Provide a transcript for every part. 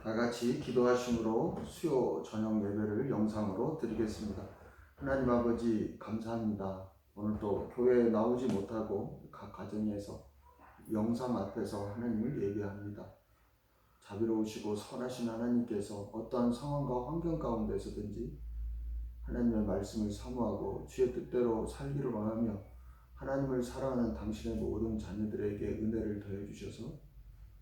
다 같이 기도하심으로 수요 저녁 예배를 영상으로 드리겠습니다. 하나님 아버지 감사합니다. 오늘 또 교회에 나오지 못하고 각 가정에서 영상 앞에서 하나님을 예배합니다. 자비로우시고 선하신 하나님께서 어떠한 상황과 환경 가운데서든지 하나님의 말씀을 사모하고 주의 뜻대로 살기를 원하며 하나님을 사랑하는 당신의 모든 자녀들에게 은혜를 더해 주셔서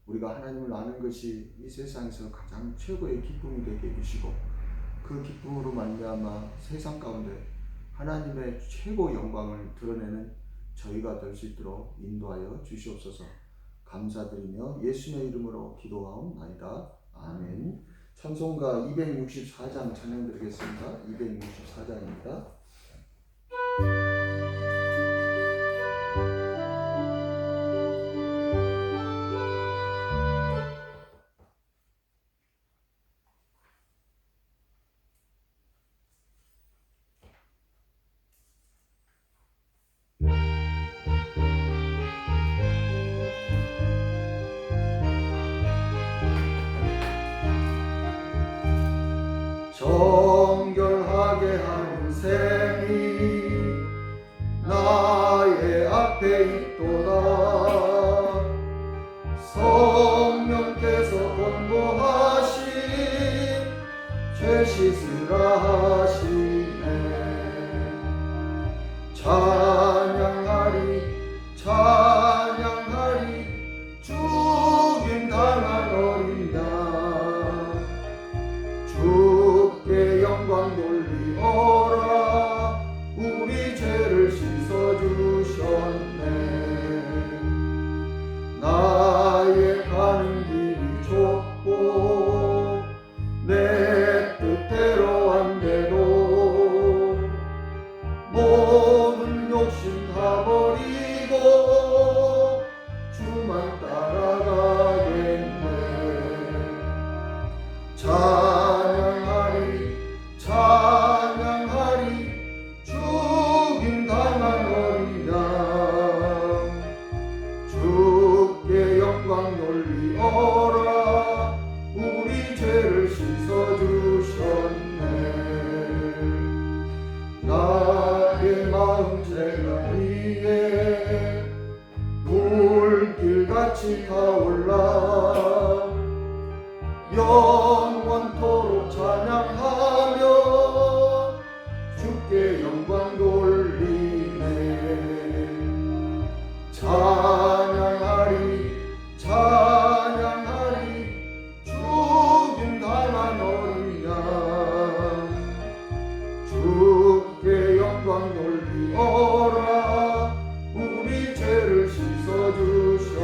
우리가 하나님을 아는 것이 이 세상에서 가장 최고의 기쁨이 되게 해주시고 그 기쁨으로 말미암아 세상 가운데 하나님의 최고 영광을 드러내는 저희가 될 수 있도록 인도하여 주시옵소서. 감사드리며 예수님의 이름으로 기도하옵나이다. 아멘. 찬송가 264장 찬양 드리겠습니다. 264장입니다. 정결하게 하는 셈이 나의 앞에 있도다. 성령께서 권고하신 죄 씻으라 하시네. 찬양하리 찬양하리 죽임 당한 어린 양 주께 영광 돌리어라. 우리 죄를 씻어주셨네. 나의 가는 길이 좁고 내 뜻대로 안 돼도 모든 욕심 다 버리고 주만 따라가겠네. 찬양하리 찬양하리 죽임 당한 어린 양 주께 영광 돌리어라. 우리 죄를 씻어주셨네. 나의 마음 제가 위에 물길같이 타올라 영원토록 찬양하며 주께 영광 돌리네. 찬양하리 찬양하리 죽임 당한 어린 양 주께 영광 돌리어라. 우리 죄를 씻어주셨네.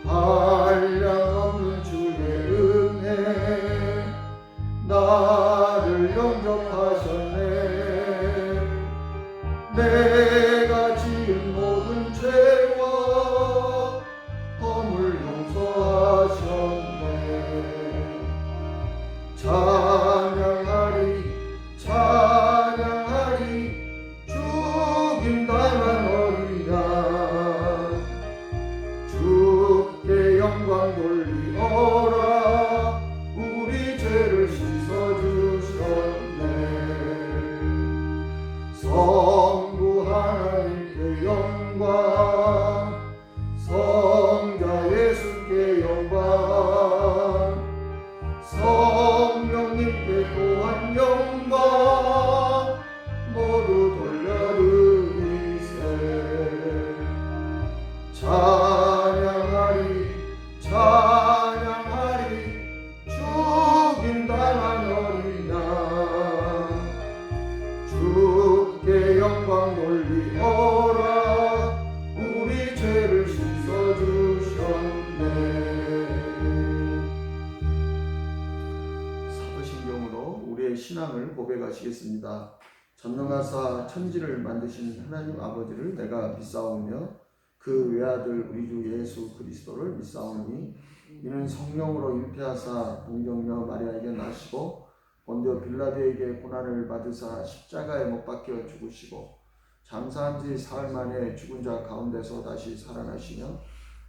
한량없는 주의 은혜 나를 영접하셨네. 내가 지은 모든 죄와 허물 용서하셨네. 찬양하리 찬양하리 죽임 당한 어린 양 주께 영광 돌리어라. 우리 죄를 씻어주셨네. 성부 하나님께 영광 성자 예수께 영광 성령님께 또한 영광 모두 돌려드리세. 찬양하리 찬양하리 죽임 당한 어린 양 주께 영광 돌리어라. 우리 죄를 씻어주셨네. 사도신경으로 우리의 신앙을 고백하시겠습니다. 전능하사 천지를 만드신 하나님 아버지를 내가 믿사오며 그 외아들 우리 주 예수 그리스도를 믿사오니 이는 성령으로 잉태하사 동정녀 마리아에게 나시고 본디오 빌라도에게 고난을 받으사 십자가에 못 박혀 죽으시고 장사한 지 사흘 만에 죽은 자 가운데서 다시 살아나시며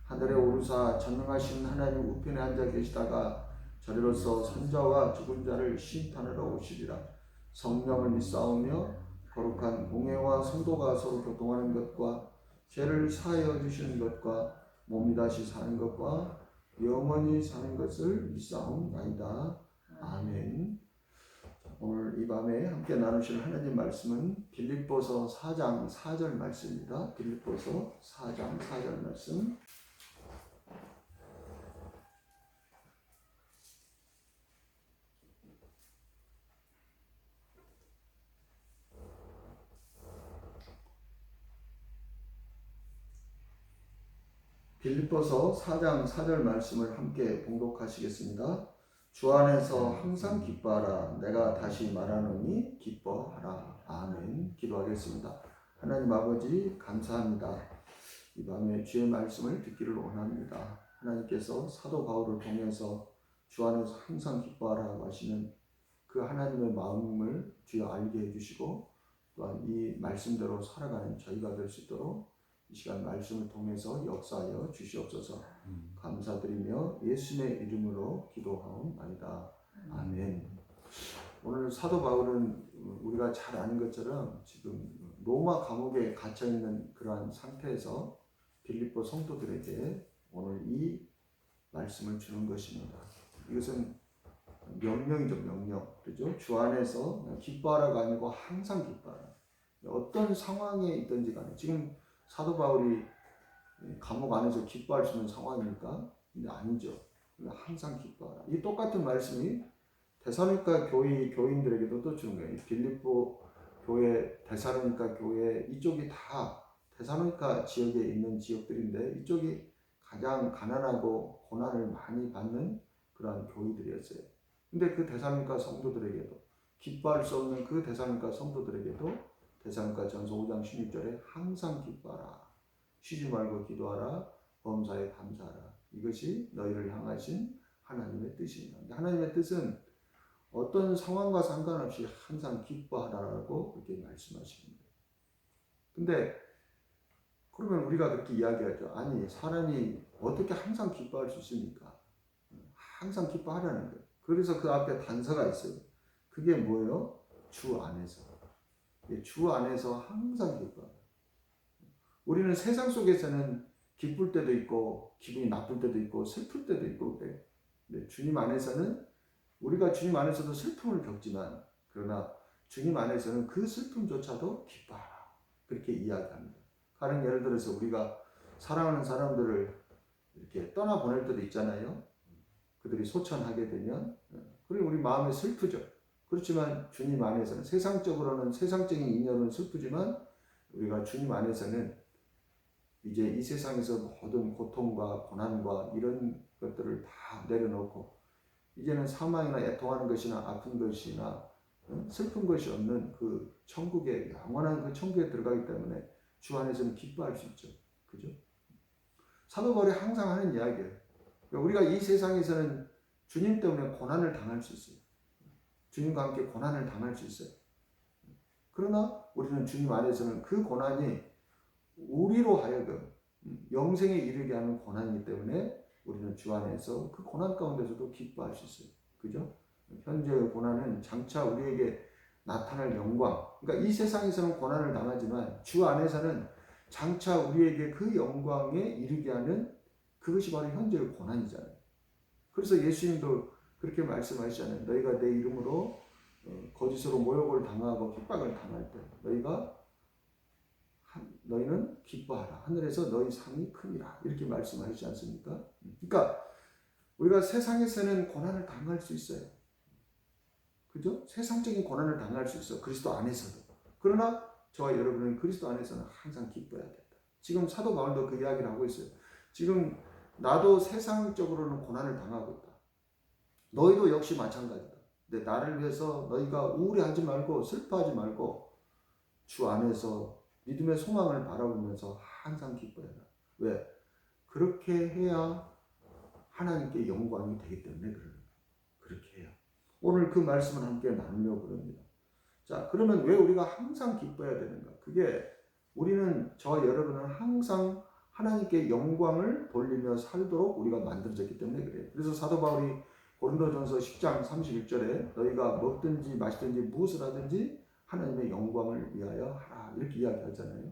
하늘에 오르사 전능하신 하나님 우편에 앉아 계시다가 저리로서 선자와 죽은 자를 심판하러 오시리라. 성령을 믿사오며 거룩한 공회와 성도가 서로 교통하는 것과 죄를 사하여 주시는 것과 몸이 다시 사는 것과 영원히 사는 것을 믿사옵나이다. 아멘. 오늘 이 밤에 함께 나누실 하나님 말씀은 빌립보서 4장 4절 말씀입니다. 빌립보서 4장 4절 말씀. 빌립보서 4장 4절 말씀을 함께 봉독하시겠습니다. 주 안에서 항상 기뻐하라. 내가 다시 말하노니 기뻐하라. 아멘. 기도하겠습니다. 하나님 아버지 감사합니다. 이 밤에 주의 말씀을 듣기를 원합니다. 하나님께서 사도 바울을 통해서 주 안에서 항상 기뻐하라 하시는 그 하나님의 마음을 주여 알게 해주시고 또한 이 말씀대로 살아가는 저희가 될 수 있도록 이 시간 말씀을 통해서 역사하여 주시옵소서. 감사드리며 예수님의 이름으로 기도하옵나이다. 아멘. 오늘 사도 바울은 우리가 잘 아는 것처럼 지금 로마 감옥에 갇혀 있는 그러한 상태에서 빌립보 성도들에게 오늘 이 말씀을 주는 것입니다. 이것은 명령이죠, 명령. 그죠? 주 안에서 기뻐하라가 아니고 항상 기뻐하라. 어떤 상황에 있든지 간에 지금 사도 바울이 감옥 안에서 기뻐할 수 있는 상황입니까? 근데 아니죠. 항상 기뻐하라. 이 똑같은 말씀이 데살로니가 교인들에게도 또 주는 거예요. 빌립보 교회, 데살로니가 교회 이쪽이 다 데살로니가 지역에 있는 지역들인데 이쪽이 가장 가난하고 고난을 많이 받는 그러한 교회들이었어요. 근데 그 데살로니가 성도들에게도 기뻐할 수 없는 그 데살로니가 성도들에게도 데살로니가 전서 5장 16절에 항상 기뻐하라. 쉬지 말고 기도하라. 범사에 감사하라. 이것이 너희를 향하신 하나님의 뜻입니다. 하나님의 뜻은 어떤 상황과 상관없이 항상 기뻐하라라고 그렇게 말씀하십니다. 근데 그러면 우리가 그렇게 이야기하죠. 아니 사람이 어떻게 항상 기뻐할 수 있습니까? 항상 기뻐하라는 거예요. 그래서 그 앞에 단서가 있어요. 그게 뭐예요? 주 안에서. 주 안에서 항상 기뻐하라. 우리는 세상 속에서는 기쁠 때도 있고 기분이 나쁠 때도 있고 슬플 때도 있고 그래요. 근데 주님 안에서는 우리가 주님 안에서도 슬픔을 겪지만 그러나 주님 안에서는 그 슬픔조차도 기뻐하라. 그렇게 이야기합니다. 다른 예를 들어서 우리가 사랑하는 사람들을 이렇게 떠나보낼 때도 있잖아요. 그들이 소천하게 되면 그리고 우리 마음이 슬프죠. 그렇지만 주님 안에서는 세상적으로는 세상적인 인연은 슬프지만 우리가 주님 안에서는 이제 이 세상에서 모든 고통과 고난과 이런 것들을 다 내려놓고 이제는 사망이나 애통하는 것이나 아픈 것이나 슬픈 것이 없는 그 천국에 영원한 그 천국에 들어가기 때문에 주 안에서는 기뻐할 수 있죠. 그죠? 사도 바울이 항상 하는 이야기예요. 우리가 이 세상에서는 주님 때문에 고난을 당할 수 있어요. 주님과 함께 고난을 당할 수 있어요. 그러나 우리는 주님 안에서는 그 고난이 우리로 하여금 영생에 이르게 하는 고난이기 때문에 우리는 주 안에서 그 고난 가운데서도 기뻐할 수 있어요. 그죠? 현재의 고난은 장차 우리에게 나타날 영광. 그러니까 이 세상에서는 고난을 당하지만 주 안에서는 장차 우리에게 그 영광에 이르게 하는 그것이 바로 현재의 고난이잖아요. 그래서 예수님도 그렇게 말씀하시잖아요. 너희가 내 이름으로 거짓으로 모욕을 당하고 핍박을 당할 때 너희는 기뻐하라. 하늘에서 너희 상이 크니라. 이렇게 말씀하시지 않습니까? 그러니까 우리가 세상에서는 고난을 당할 수 있어요. 그죠? 세상적인 고난을 당할 수 있어. 그리스도 안에서도. 그러나 저와 여러분은 그리스도 안에서는 항상 기뻐해야 된다. 지금 사도 바울도 그 이야기를 하고 있어요. 지금 나도 세상적으로는 고난을 당하고 있다. 너희도 역시 마찬가지다. 근데 나를 위해서 너희가 우울해하지 말고 슬퍼하지 말고 주 안에서 믿음의 소망을 바라보면서 항상 기뻐해라. 왜? 그렇게 해야 하나님께 영광이 되기 때문에 그렇게 해요. 오늘 그 말씀을 함께 나누려고 합니다. 자, 그러면 왜 우리가 항상 기뻐해야 되는가? 그게 우리는 저와 여러분은 항상 하나님께 영광을 돌리며 살도록 우리가 만들어졌기 때문에 그래요. 그래서 사도 바울이 고린도전서 10장 31절에 너희가 먹든지 마시든지 무엇을 하든지 하나님의 영광을 위하여 하라 이렇게 이야기하잖아요.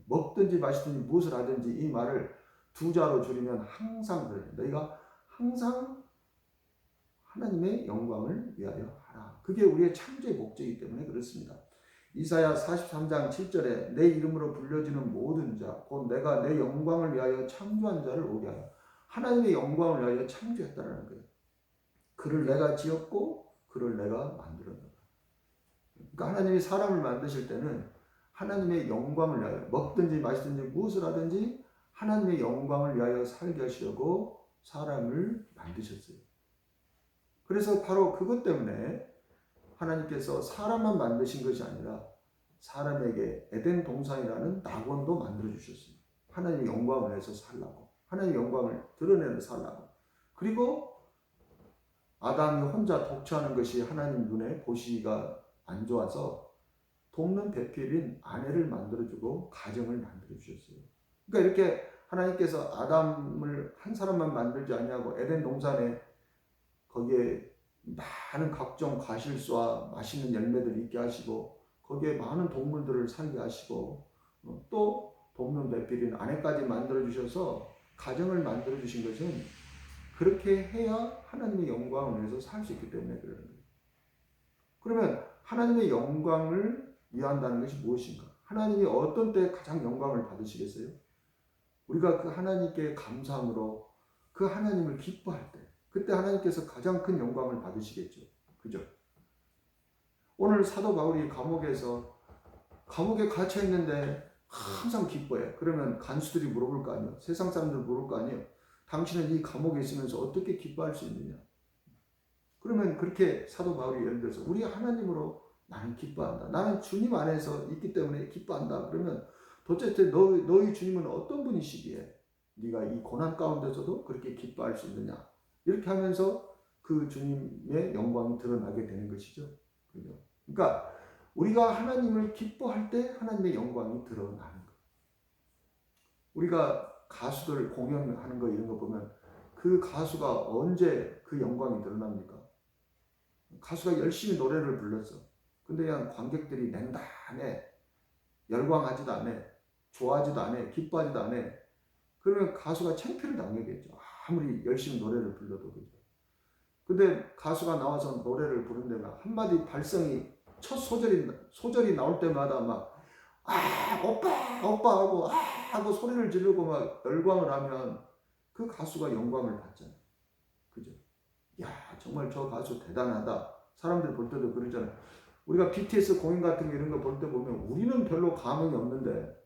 먹든지 마시든지 무엇을 하든지 이 말을 두 자로 줄이면 항상 그래요. 너희가 항상 하나님의 영광을 위하여 하라. 그게 우리의 창조의 목적이기 때문에 그렇습니다. 이사야 43장 7절에 내 이름으로 불려지는 모든 자, 곧 내가 내 영광을 위하여 창조한 자를 오게 하여 하나님의 영광을 위하여 창조했다는 거예요. 그를 내가 지었고 그를 내가 만들었다. 그러니까 하나님이 사람을 만드실 때는 하나님의 영광을 위하여 먹든지 마시든지 무엇을 하든지 하나님의 영광을 위하여 살게 하시려고 사람을 만드셨어요. 그래서 바로 그것 때문에 하나님께서 사람만 만드신 것이 아니라 사람에게 에덴 동산이라는 낙원도 만들어 주셨어요. 하나님의 영광을 위해서 살라고, 하나님의 영광을 드러내는 살라고. 그리고 아담이 혼자 독처하는 것이 하나님 눈에 보시기가 안 좋아서 돕는 배필인 아내를 만들어주고 가정을 만들어 주셨어요. 그러니까 이렇게 하나님께서 아담을 한 사람만 만들지 아니하고 에덴 동산에 거기에 많은 각종 과실수와 맛있는 열매들을 있게 하시고 거기에 많은 동물들을 살게 하시고 또 돕는 배필인 아내까지 만들어 주셔서 가정을 만들어 주신 것은 그렇게 해야 하나님의 영광을 위해서 살 수 있기 때문에 그러는 거예요. 그러면 하나님의 영광을 위한다는 것이 무엇인가? 하나님이 어떤 때 가장 영광을 받으시겠어요? 우리가 그 하나님께 감사함으로 그 하나님을 기뻐할 때 그때 하나님께서 가장 큰 영광을 받으시겠죠. 그죠? 오늘 사도 바울이 감옥에 갇혀 있는데 항상 기뻐해. 그러면 간수들이 물어볼 거 아니에요. 세상 사람들 물어볼 거 아니에요. 당신은 이 감옥에 있으면서 어떻게 기뻐할 수 있느냐? 그러면 그렇게 사도 바울이 예를 들어서 우리 하나님으로 나는 기뻐한다. 나는 주님 안에서 있기 때문에 기뻐한다. 그러면 도대체 너희 주님은 어떤 분이시기에 네가 이 고난 가운데서도 그렇게 기뻐할 수 있느냐? 이렇게 하면서 그 주님의 영광이 드러나게 되는 것이죠. 그러니까 우리가 하나님을 기뻐할 때 하나님의 영광이 드러나는 거예요. 우리가 가수들 공연하는 거 이런 거 보면 그 가수가 언제 그 영광이 드러납니까? 가수가 열심히 노래를 불렀어. 근데 그냥 관객들이 냉담해. 열광하지도 않아. 좋아하지도 않아. 기뻐하지도 않아. 그러면 가수가 창피를 당하겠죠. 아무리 열심히 노래를 불러도 그죠. 근데 가수가 나와서 노래를 부른다면 한마디 발성이 첫 소절이 나올 때마다 막 오빠 하고 소리를 지르고 막 열광을 하면 그 가수가 영광을 받잖아요. 그죠? 야, 정말 저 가수 대단하다. 사람들 볼 때도 그러잖아요. 우리가 BTS 공연 같은 거 이런 거 볼 때 보면 우리는 별로 감흥이 없는데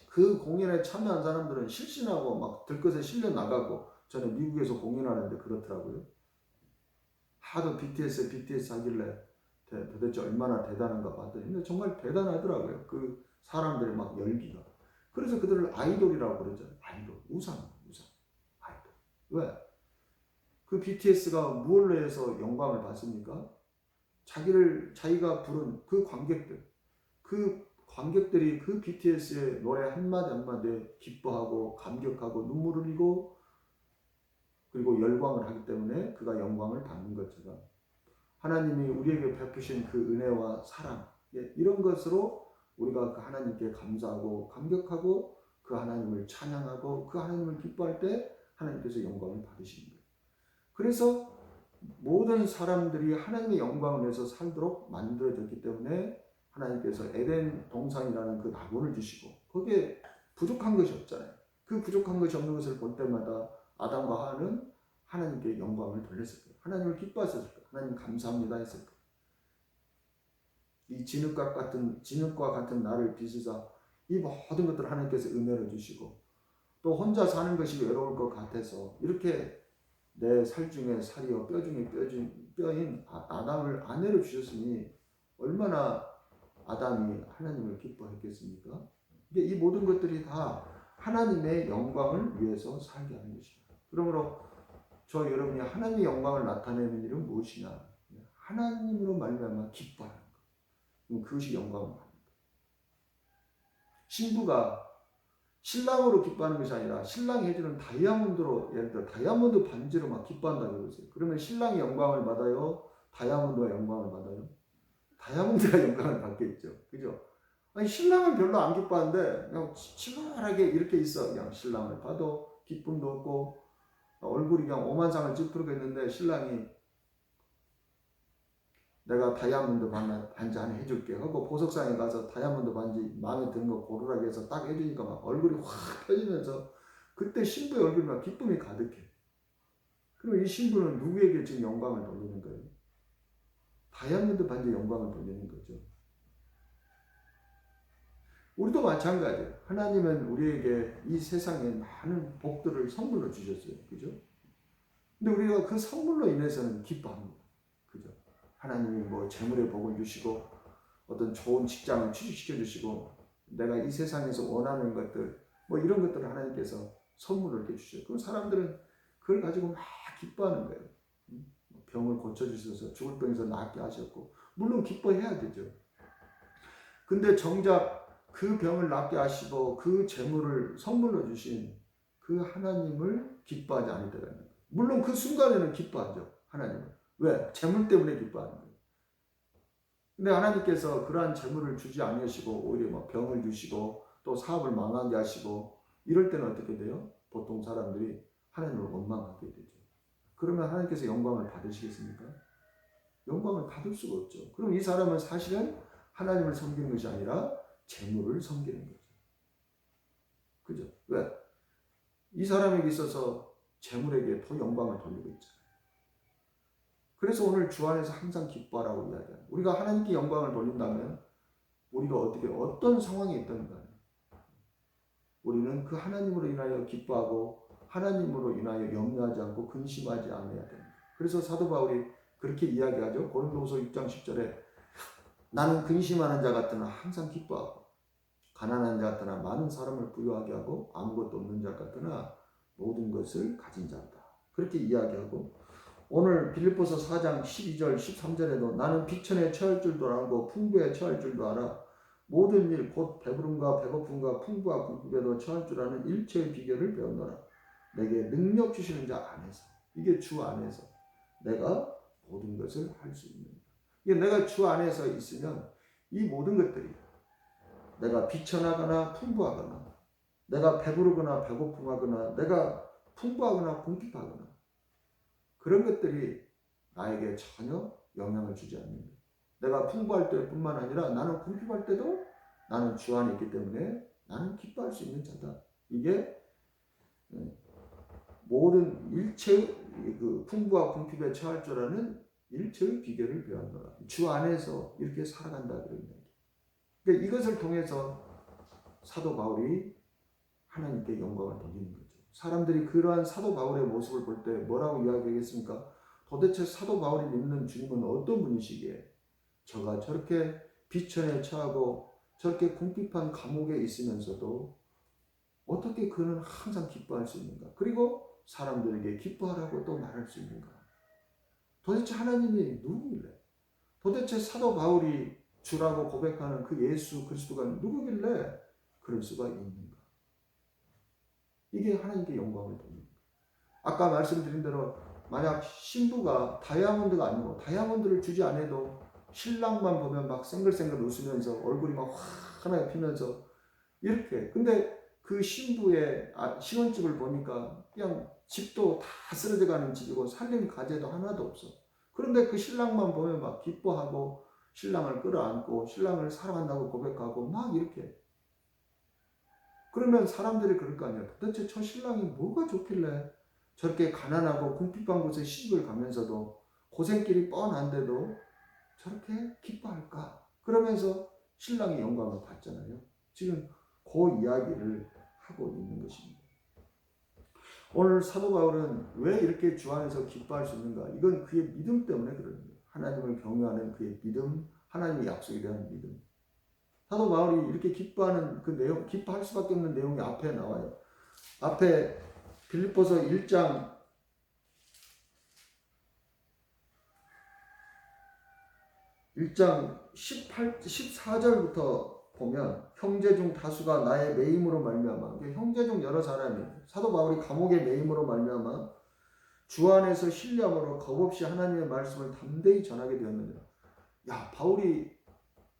그 공연에 참여한 사람들은 실신하고 막 들것에 실려 나가고 전에 미국에서 공연하는데 그렇더라고요. 하도 BTS 하길래 도대체 얼마나 대단한가 봤더니 근데 정말 대단하더라고요. 그 사람들의 막 열기가. 그래서 그들을 아이돌이라고 그러잖아요. 아이돌, 우상, 아이돌. 왜? 그 BTS가 무엇로 해서 영광을 받습니까? 자기가 부른 그 관객들이 그 BTS의 노래 한마디 한마디에 기뻐하고 감격하고 눈물을 흘리고 그리고 열광을 하기 때문에 그가 영광을 받는 것처럼 하나님이 우리에게 베푸신 그 은혜와 사랑 이런 것으로 우리가 그 하나님께 감사하고 감격하고 그 하나님을 찬양하고 그 하나님을 기뻐할 때 하나님께서 영광을 받으시는 거예요. 그래서 모든 사람들이 하나님의 영광을 위해서 살도록 만들어졌기 때문에 하나님께서 에덴 동산이라는 그 낙원을 주시고 거기에 부족한 것이 없잖아요. 그 부족한 것이 없는 것을 볼 때마다 아담과 하와는 하나님께 영광을 돌렸을 거예요. 하나님을 기뻐하셨을 거예요. 하나님 감사합니다 했을 거예요. 이 진흙과 같은 나를 빚으사 이 모든 것들을 하나님께서 은혜로 주시고 또 혼자 사는 것이 외로울 것 같아서 이렇게 내 살 중에 살이요 뼈 중에 뼈인 아담을 아내로 주셨으니 얼마나 아담이 하나님을 기뻐했겠습니까? 이 모든 것들이 다 하나님의 영광을 위해서 살게 하는 것입니다. 그러므로 저 여러분이 하나님의 영광을 나타내는 일은 무엇이냐? 하나님으로 말미암아 기뻐하는 것. 그것이 영광을 받는 것. 신부가 신랑으로 기뻐하는 것이 아니라 신랑이 해주는 다이아몬드로, 예를 들어 다이아몬드 반지로 막 기뻐한다고 그러세요. 그러면 신랑이 영광을 받아요? 다이아몬드가 영광을 받아요? 다이아몬드가 영광을 받겠죠. 그죠? 아니 신랑은 별로 안 기뻐하는데 그냥 치밀하게 이렇게 있어. 그냥 신랑을 봐도 기쁨도 없고 얼굴이 그냥 오만상을 찌푸리고 있는데 신랑이 내가 다이아몬드 반지 하나 해줄게 하고 보석상에 가서 다이아몬드 반지 마음에 드는 거 고르라고 해서 딱 해주니까 막 얼굴이 확 펴지면서 그때 신부의 얼굴이 막 기쁨이 가득해. 그럼 이 신부는 누구에게 지금 영광을 돌리는 거예요? 다이아몬드 반지에 영광을 돌리는 거죠. 우리도 마찬가지예요. 하나님은 우리에게 이 세상에 많은 복들을 선물로 주셨어요. 그죠? 근데 우리가 그 선물로 인해서는 기뻐합니다. 그죠? 하나님이 뭐 재물의 복을 주시고 어떤 좋은 직장을 취직시켜 주시고 내가 이 세상에서 원하는 것들 뭐 이런 것들을 하나님께서 선물을 이렇게 주셔요. 그럼 사람들은 그걸 가지고 막 기뻐하는 거예요. 병을 고쳐주셔서 죽을 병에서 낫게 하셨고 물론 기뻐해야 되죠. 근데 정작 그 병을 낫게 하시고 그 재물을 선물로 주신 그 하나님을 기뻐하지 않을 때가 있는 거예요. 물론 그 순간에는 기뻐하죠. 하나님은. 왜? 재물 때문에 기뻐하는 거예요. 근데 하나님께서 그러한 재물을 주지 않으시고 오히려 뭐 병을 주시고 또 사업을 망하게 하시고 이럴 때는 어떻게 돼요? 보통 사람들이 하나님을 원망하게 되죠. 그러면 하나님께서 영광을 받으시겠습니까? 영광을 받을 수가 없죠. 그럼 이 사람은 사실은 하나님을 섬기는 것이 아니라 재물을 섬기는 거죠. 그죠? 왜? 이 사람에게 있어서 재물에게 더 영광을 돌리고 있잖아요. 그래서 오늘 주 안에서 항상 기뻐하라고 이야기합니다. 우리가 하나님께 영광을 돌린다면 우리가 어떤 상황에 있든 간에 우리는 그 하나님으로 인하여 기뻐하고 하나님으로 인하여 염려하지 않고 근심하지 않아야 됩니다. 그래서 사도 바울이 그렇게 이야기하죠. 고린도후서 6장 10절에 나는 근심하는 자 같으나 항상 기뻐하고 가난한 자 같으나 많은 사람을 부유하게 하고 아무것도 없는 자 같으나 모든 것을 가진 자다. 그렇게 이야기하고 오늘 빌립보서 4장 12절 13절에도 나는 비천에 처할 줄도 알고 풍부에 처할 줄도 알아 모든 일 곧 배부름과 배고픔과 풍부와 궁핍에도 처할 줄 아는 일체의 비결을 배웠노라. 내게 능력 주시는 자 안에서 이게 주 안에서 내가 모든 것을 할 수 있는 이게 내가 주 안에서 있으면 이 모든 것들이 내가 비천하거나 풍부하거나 내가 배부르거나 배고픔하거나 내가 풍부하거나 궁핍하거나 그런 것들이 나에게 전혀 영향을 주지 않는다. 내가 풍부할 때뿐만 아니라 나는 궁핍할 때도 나는 주 안에 있기 때문에 나는 기뻐할 수 있는 자다. 이게 모든 일체의 그 풍부와 궁핍에 처할 줄 아는 일체의 비결을 배웠노라. 주 안에서 이렇게 살아간다 그런 얘기. 그러니까 이것을 통해서 사도 바울이 하나님께 영광을 돌리는 거죠. 사람들이 그러한 사도 바울의 모습을 볼 때 뭐라고 이야기하겠습니까? 도대체 사도 바울이 믿는 주님은 어떤 분이시기에 저가 저렇게 비천에 처하고 저렇게 궁핍한 감옥에 있으면서도 어떻게 그는 항상 기뻐할 수 있는가? 그리고 사람들에게 기뻐하라고 또 말할 수 있는가? 도대체 하나님이 누구길래? 도대체 사도 바울이 주라고 고백하는 그 예수 그리스도가 누구길래 그럴 수가 있는가? 이게 하나님께 영광을 돌립니다. 아까 말씀드린 대로 만약 신부가 다이아몬드가 아니고 다이아몬드를 주지 않아도 신랑만 보면 막 생글생글 웃으면서 얼굴이 막 환하게 피면서 이렇게 근데 그 신부의 신혼집을 보니까 그냥 집도 다 쓰러져 가는 집이고 살림 가재도 하나도 없어. 그런데 그 신랑만 보면 막 기뻐하고 신랑을 끌어안고 신랑을 사랑한다고 고백하고 막 이렇게 그러면 사람들이 그럴 거 아니야. 도대체 저 신랑이 뭐가 좋길래 저렇게 가난하고 궁핍한 곳에 시집을 가면서도 고생길이 뻔한데도 저렇게 기뻐할까? 그러면서 신랑이 영광을 받잖아요. 지금 그 이야기를 하고 있는 것입니다. 오늘 사도 바울은 왜 이렇게 주 안에서 기뻐할 수 있는가? 이건 그의 믿음 때문에 그런 거예요. 하나님을 경외하는 그의 믿음, 하나님의 약속에 대한 믿음. 사도 바울이 이렇게 기뻐하는 그 내용, 기뻐할 수밖에 없는 내용이 앞에 나와요. 앞에 빌립보서 1장 14절부터 보면 형제 중 다수가 나의 매임으로 말미암아, 형제 중 여러 사람이 사도 바울이 감옥의 매임으로 말미암아 주 안에서 신뢰함으로 겁없이 하나님의 말씀을 담대히 전하게 되었느니라. 야, 바울이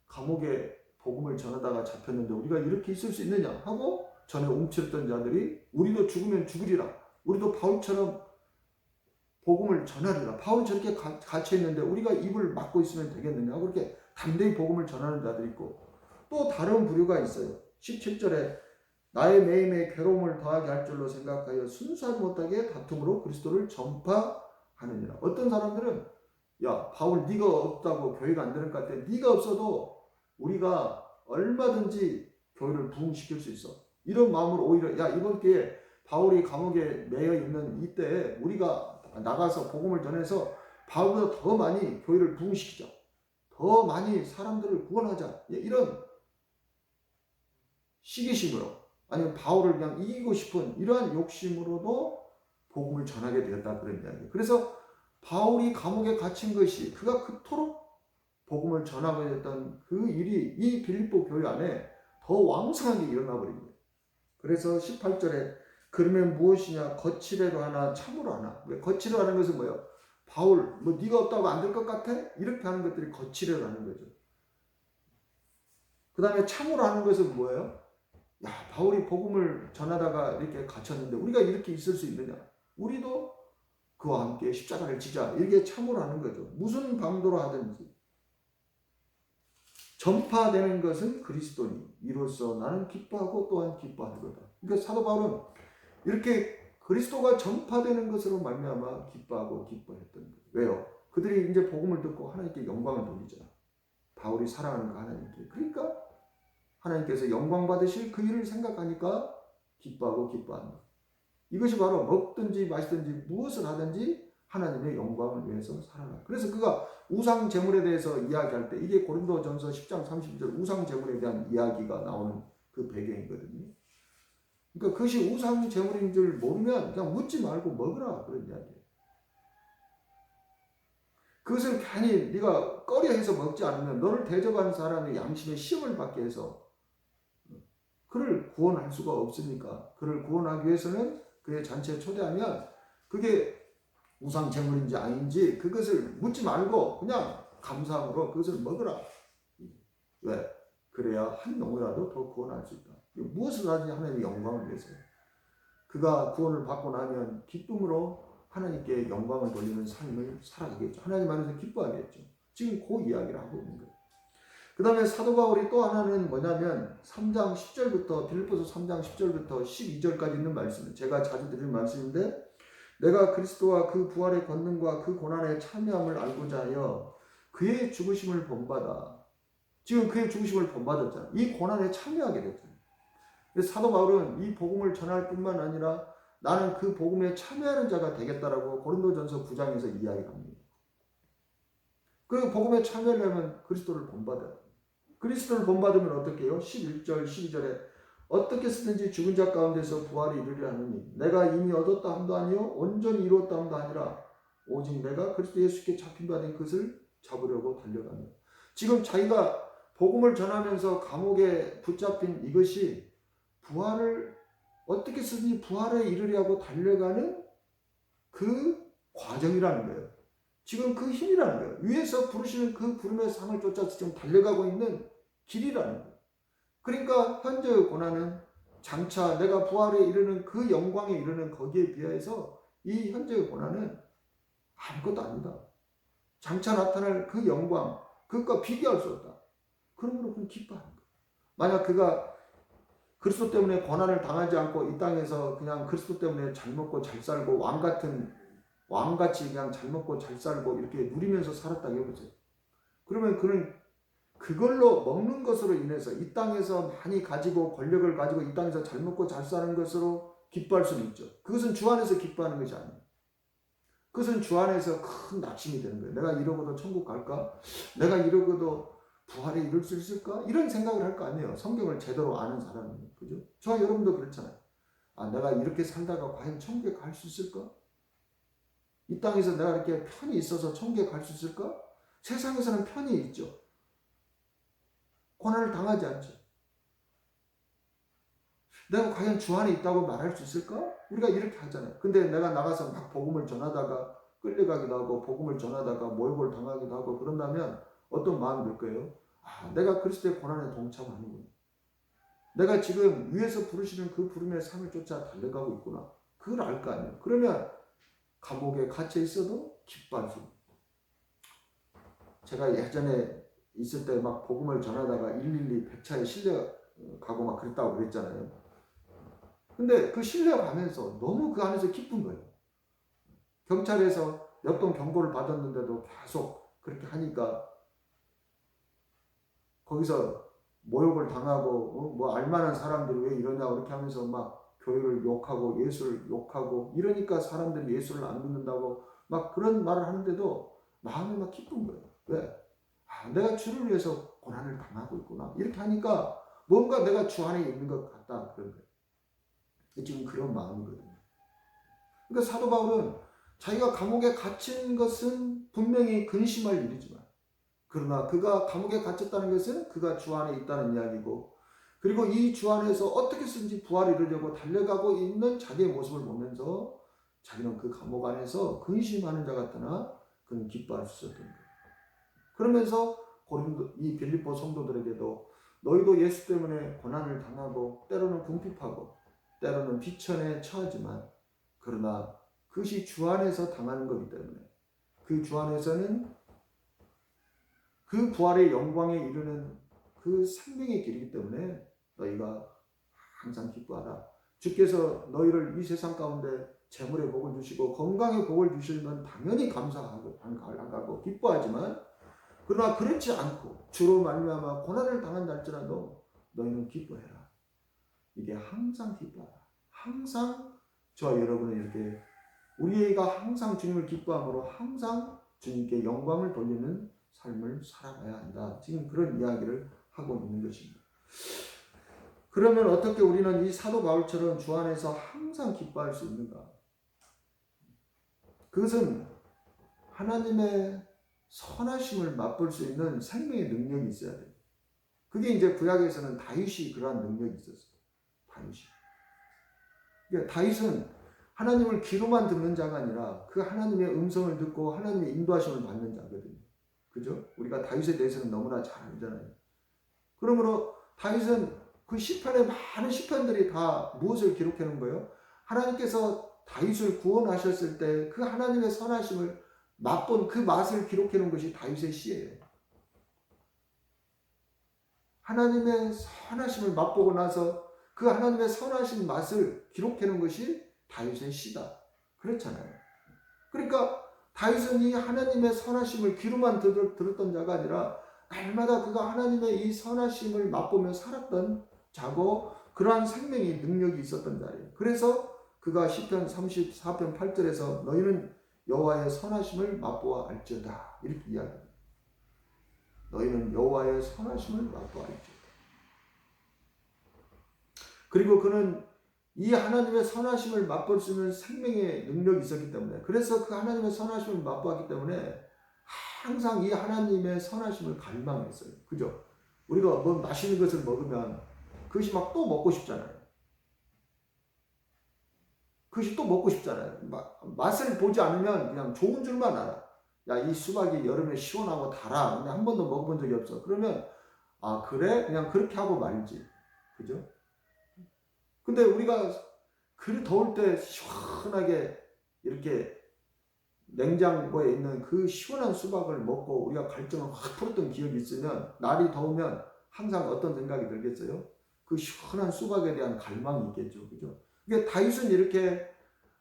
감옥에 복음을 전하다가 잡혔는데 우리가 이렇게 있을 수 있느냐 하고 전에 움츠렸던 자들이 우리도 죽으면 죽으리라, 우리도 바울처럼 복음을 전하리라, 바울이 저렇게 갇혀있는데 우리가 입을 막고 있으면 되겠느냐 하고 그렇게 담대히 복음을 전하는 자들이 있고, 또 다른 부류가 있어요. 17절에 나의 매임에 괴로움을 더하게 할 줄로 생각하여 순수하지 못하게 다툼으로 그리스도를 전파하느니라. 어떤 사람들은 야, 바울 네가 없다고 교회가 안 되는 것 같아. 네가 없어도 우리가 얼마든지 교회를 부흥시킬 수 있어. 이런 마음으로 오히려 야, 이번 기회에 바울이 감옥에 매여 있는 이때 우리가 나가서 복음을 전해서 바울보다 더 많이 교회를 부흥시키자, 더 많이 사람들을 구원하자, 이런 시기심으로, 아니면 바울을 그냥 이기고 싶은 이러한 욕심으로도 복음을 전하게 되었다, 그런 이야기. 그래서 바울이 감옥에 갇힌 것이 그가 그토록 복음을 전하게 됐던 그 일이 이 빌립보 교회 안에 더 왕성하게 일어나 버린 거예요. 그래서 18절에 그러면 무엇이냐, 거칠애로 하나 참으로 하나. 거칠애로 하는 것은 뭐예요? 바울 뭐 네가 없다고 안 될 것 같아? 이렇게 하는 것들이 거칠애로 하는 거죠. 그 다음에 참으로 하는 것은 뭐예요? 야, 바울이 복음을 전하다가 이렇게 갇혔는데 우리가 이렇게 있을 수 있느냐? 우리도 그와 함께 십자가를 지자. 이렇게 참으로 하는 거죠. 무슨 방도로 하든지. 전파되는 것은 그리스도니 이로써 나는 기뻐하고 또한 기뻐하는 거다. 그러니까 사도 바울은 이렇게 그리스도가 전파되는 것으로 말미암아 기뻐하고 기뻐했던 거예요. 왜요? 그들이 이제 복음을 듣고 하나님께 영광을 돌리잖아. 바울이 사랑하는 그 하나님께. 그러니까 하나님께서 영광 받으실 그 일을 생각하니까 기뻐하고 기뻐한다. 이것이 바로 먹든지 마시든지 무엇을 하든지 하나님의 영광을 위해서 살아라. 그래서 그가 우상 제물에 대해서 이야기할 때 이게 고린도전서 10장 30절 우상 제물에 대한 이야기가 나오는 그 배경이거든요. 그러니까 그것이 우상 제물인 줄 모르면 그냥 묻지 말고 먹으라, 그런 이야기예요. 그것을 괜히 네가 꺼려 해서 먹지 않으면 너를 대접하는 사람의 양심의 시험을 받게 해서 그를 구원할 수가 없으니까, 그를 구원하기 위해서는 그의 잔치에 초대하면 그게 우상 제물인지 아닌지 그것을 묻지 말고 그냥 감사함으로 그것을 먹으라. 왜? 그래야 한 영혼이라도 더 구원할 수 있다. 무엇을 하든지 하나님의 영광을 위해서. 그가 구원을 받고 나면 기쁨으로 하나님께 영광을 돌리는 삶을 살아가겠죠. 하나님 안에서 기뻐하겠죠. 지금 그 이야기를 하고 있는 거예요. 그 다음에 사도 바울이 또 하나는 뭐냐면 3장 10절부터 빌립보서 3장 10절부터 12절까지 있는 말씀은 제가 자주 드리는 말씀인데, 내가 그리스도와 그 부활의 권능과 그 고난에 참여함을 알고자 하여 그의 죽으심을 본받아. 지금 그의 죽으심을 본받았잖아. 이 고난에 참여하게 됐잖아. 그래서 사도 바울은 이 복음을 전할 뿐만 아니라 나는 그 복음에 참여하는 자가 되겠다라고 고린도전서 9장에서 이야기합니다. 그 복음에 참여하려면 그리스도를 본받아야 돼요. 그리스도를 본받으면 어떻게 해요? 11절 12절에 어떻게 쓰든지 죽은 자 가운데서 부활이 이르려 하느니 내가 이미 얻었다 함도 아니요 온전히 이루었다 함도 아니라 오직 내가 그리스도 예수께 잡힌 바 된 것을 잡으려고 달려가며. 지금 자기가 복음을 전하면서 감옥에 붙잡힌 이것이 부활을 어떻게 쓰든지 부활에 이르려고 달려가는 그 과정이라는 거예요. 지금 그 힘이라는 거예요. 위에서 부르시는 그 부름의 상을 쫓아서 지금 달려가고 있는 길이라는 거예요. 그러니까 현재의 고난은 장차 내가 부활에 이르는 그 영광에 이르는 거기에 비해서 이 현재의 고난은 아무것도 아니다. 장차 나타날 그 영광, 그것과 비교할 수 없다. 그러므로 그는 기뻐하는 거예요. 만약 그가 그리스도 때문에 고난을 당하지 않고 이 땅에서 그냥 그리스도 때문에 잘 먹고 잘 살고 왕같이 그냥 잘 먹고 잘 살고 이렇게 누리면서 살았다고 해보세요. 그러면 그는 그걸로 먹는 것으로 인해서 이 땅에서 많이 가지고 권력을 가지고 이 땅에서 잘 먹고 잘 사는 것으로 기뻐할 수는 있죠. 그것은 주 안에서 기뻐하는 것이 아니에요. 그것은 주 안에서 큰 낙심이 되는 거예요. 내가 이러고도 천국 갈까? 내가 이러고도 부활에 이룰 수 있을까? 이런 생각을 할 거 아니에요. 성경을 제대로 아는 사람은. 그죠? 저와 여러분도 그렇잖아요. 아, 내가 이렇게 살다가 과연 천국에 갈 수 있을까? 이 땅에서 내가 이렇게 편히 있어서 천국에 갈 수 있을까? 세상에서는 편히 있죠. 고난을 당하지 않죠. 내가 과연 주 안에 있다고 말할 수 있을까? 우리가 이렇게 하잖아요. 근데 내가 나가서 막 복음을 전하다가 끌려가기도 하고 복음을 전하다가 모욕을 당하기도 하고 그런다면 어떤 마음이 들 거예요? 아, 내가 그리스도의 고난에 동참하는구나. 내가 지금 위에서 부르시는 그 부름의 삶을 쫓아 달려가고 있구나. 그걸 알 거 아니에요. 그러면 감옥에 갇혀 있어도 기뻐할 수 있어요. 제가 예전에 있을 때 막 복음을 전하다가 112 배차에 실려가고 막 그랬다고 그랬잖아요. 근데 그 실려가면서 너무 그 안에서 기쁜 거예요. 경찰에서 몇 번 경고를 받았는데도 계속 그렇게 하니까 거기서 모욕을 당하고 뭐 알만한 사람들이 왜 이러냐고 이렇게 하면서 막 교회를 욕하고 예수를 욕하고 이러니까 사람들이 예수를 안 믿는다고 막 그런 말을 하는데도 마음이 막 기쁜 거예요. 왜? 아, 내가 주를 위해서 고난을 당하고 있구나. 이렇게 하니까 뭔가 내가 주 안에 있는 것 같다. 그런 거예요. 지금 그런 마음이거든요. 그러니까 사도 바울은 자기가 감옥에 갇힌 것은 분명히 근심할 일이지만 그러나 그가 감옥에 갇혔다는 것은 그가 주 안에 있다는 이야기고 그리고 이 주 안에서 어떻게든지 부활을 이루려고 달려가고 있는 자기의 모습을 보면서 자기는 그 감옥 안에서 근심하는 자 같으나 그는 기뻐할 수 있었던 거예요. 그러면서 고린도 이 빌립보 성도들에게도 너희도 예수 때문에 고난을 당하고 때로는 궁핍하고 때로는 비천에 처하지만 그러나 그것이 주 안에서 당하는 거기 때문에 그 주 안에서는 그 부활의 영광에 이르는 그 생명의 길이기 때문에 너희가 항상 기뻐하라. 주께서 너희를 이 세상 가운데 재물의 복을 주시고 건강의 복을 주시면 당연히 감사하고 기뻐하지만 그러나 그렇지 않고 주로 말미암아 고난을 당한다 할지라도 너희는 기뻐해라. 이게 항상 기뻐하라. 항상 저와 여러분은 이렇게 우리가 항상 주님을 기뻐함으로 항상 주님께 영광을 돌리는 삶을 살아가야 한다. 지금 그런 이야기를 하고 있는 것입니다. 그러면 어떻게 우리는 이 사도 바울처럼 주 안에서 항상 기뻐할 수 있는가? 그것은 하나님의 선하심을 맛볼 수 있는 생명의 능력이 있어야 돼요. 그게 이제 구약에서는 다윗이 그러한 능력이 있었어요. 다윗이. 그러니까 다윗은 하나님을 귀로만 듣는 자가 아니라 그 하나님의 음성을 듣고 하나님의 인도하심을 받는 자거든요. 그죠? 우리가 다윗에 대해서는 너무나 잘 알잖아요. 그러므로 다윗은 그 시편의 많은 시편들이 다 무엇을 기록해 놓은 거예요? 하나님께서 다윗을 구원하셨을 때 그 하나님의 선하심을 맛본 그 맛을 기록해 놓은 것이 다윗의 시예요. 하나님의 선하심을 맛보고 나서 그 하나님의 선하신 맛을 기록해 놓은 것이 다윗의 시다. 그렇잖아요. 그러니까 다윗은 이 하나님의 선하심을 귀로만 들었던 자가 아니라 날마다 그가 하나님의 이 선하심을 맛보며 살았던 자고 그러한 생명의 능력이 있었던 자예요. 그래서 그가 시편 34편 8절에서 너희는 여호와의 선하심을 맛보아 알지어다 이렇게 이야기합니다. 너희는 여호와의 선하심을 맛보아 알지어다. 그리고 그는 이 하나님의 선하심을 맛볼 수 있는 생명의 능력이 있었기 때문에 그래서 그 하나님의 선하심을 맛보았기 때문에 항상 이 하나님의 선하심을 갈망했어요. 그죠? 우리가 뭐 맛있는 것을 먹으면 그것이 막 또 먹고 싶잖아요. 그것이 또 먹고 싶잖아요. 맛을 보지 않으면 그냥 좋은 줄만 알아. 야, 이 수박이 여름에 시원하고 달아. 근데 한 번도 먹어본 적이 없어. 그러면 아 그래? 그냥 그렇게 하고 말지. 그죠? 근데 우리가 그 더울 때 시원하게 이렇게 냉장고에 있는 그 시원한 수박을 먹고 우리가 갈증을 확 풀었던 기억이 있으면 날이 더우면 항상 어떤 생각이 들겠어요? 그 시원한 수박에 대한 갈망이 있겠죠. 그죠? 그러니까 다윗은 이렇게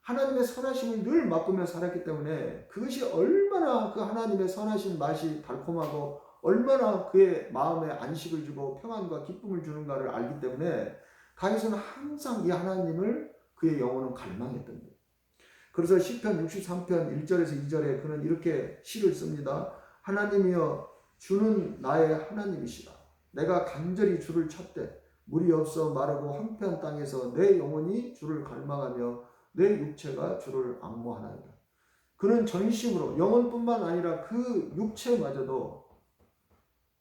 하나님의 선하심을 늘 맛보며 살았기 때문에 그것이 얼마나 그 하나님의 선하신 맛이 달콤하고 얼마나 그의 마음에 안식을 주고 평안과 기쁨을 주는가를 알기 때문에 다윗은 항상 이 하나님을 그의 영혼은 갈망했던 거예요. 그래서 시편 63편 1절에서 2절에 그는 이렇게 시를 씁니다. 하나님이여 주는 나의 하나님이시라. 내가 간절히 주를 찾되 물이 없어 마르고 황폐한 땅에서 내 영혼이 주를 갈망하며 내 육체가 주를 앙모하나이다. 그는 전심으로 영혼뿐만 아니라 그 육체마저도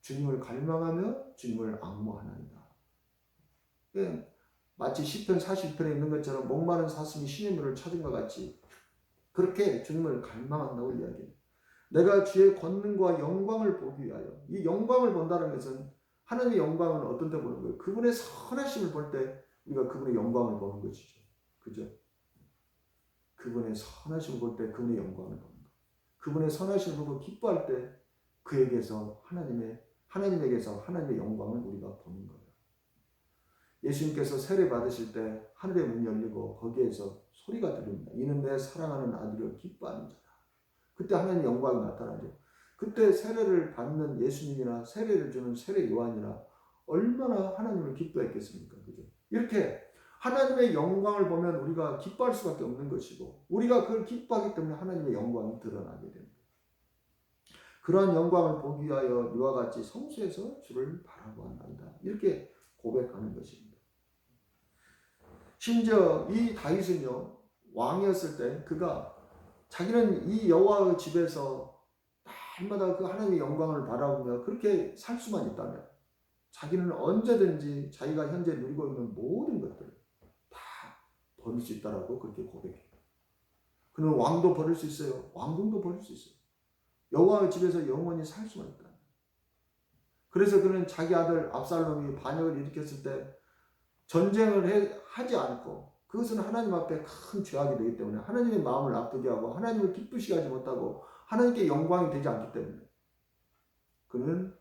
주님을 갈망하며 주님을 앙모하나이다. 마치 시편 40편에 있는 것처럼 목마른 사슴이 신의 물을 찾은 것 같이 그렇게 주님을 갈망한다고 이야기해요. 내가 주의 권능과 영광을 보기 위하여. 이 영광을 본다는 것은 하나님의 영광은 어떤 때 보는 거예요? 그분의 선하심을 볼 때 우리가 그분의 영광을 보는 것이죠. 그죠? 그분의 선하심을 볼 때 그분의 영광을 보는 거예요. 그분의 선하심을 보고 기뻐할 때 그에게서 하나님에게서 하나님의 영광을 우리가 보는 거예요. 예수님께서 세례 받으실 때 하늘의 문이 열리고 거기에서 소리가 들립니다. 이는 내 사랑하는 아들을 기뻐하는 자라. 그때 하나님의 영광이 나타나죠. 그때 세례를 받는 예수님이나 세례를 주는 세례 요한이나 얼마나 하나님을 기뻐했겠습니까? 그죠? 이렇게 하나님의 영광을 보면 우리가 기뻐할 수밖에 없는 것이고 우리가 그걸 기뻐하기 때문에 하나님의 영광이 드러나게 됩니다. 그러한 영광을 보기 위하여 이와 같이 성소에서 주를 바라보았나이다. 이렇게 고백하는 것입니다. 심지어 이 다윗은요, 왕이었을 때 그가 자기는 이 여호와의 집에서 날마다 그 하나님의 영광을 바라보며 그렇게 살 수만 있다면 자기는 언제든지 자기가 현재 누리고 있는 모든 것들을 다 버릴 수 있다라고 그렇게 고백해요. 그는 왕도 버릴 수 있어요. 왕궁도 버릴 수 있어요. 여호와의 집에서 영원히 살 수만 있다. 그래서 그는 자기 아들 압살롬이 반역을 일으켰을 때 전쟁을 하지 않고 그것은 하나님 앞에 큰 죄악이 되기 때문에 하나님의 마음을 나쁘게 하고 하나님을 기쁘시게 하지 못하고 하나님께 영광이 되지 않기 때문에 그는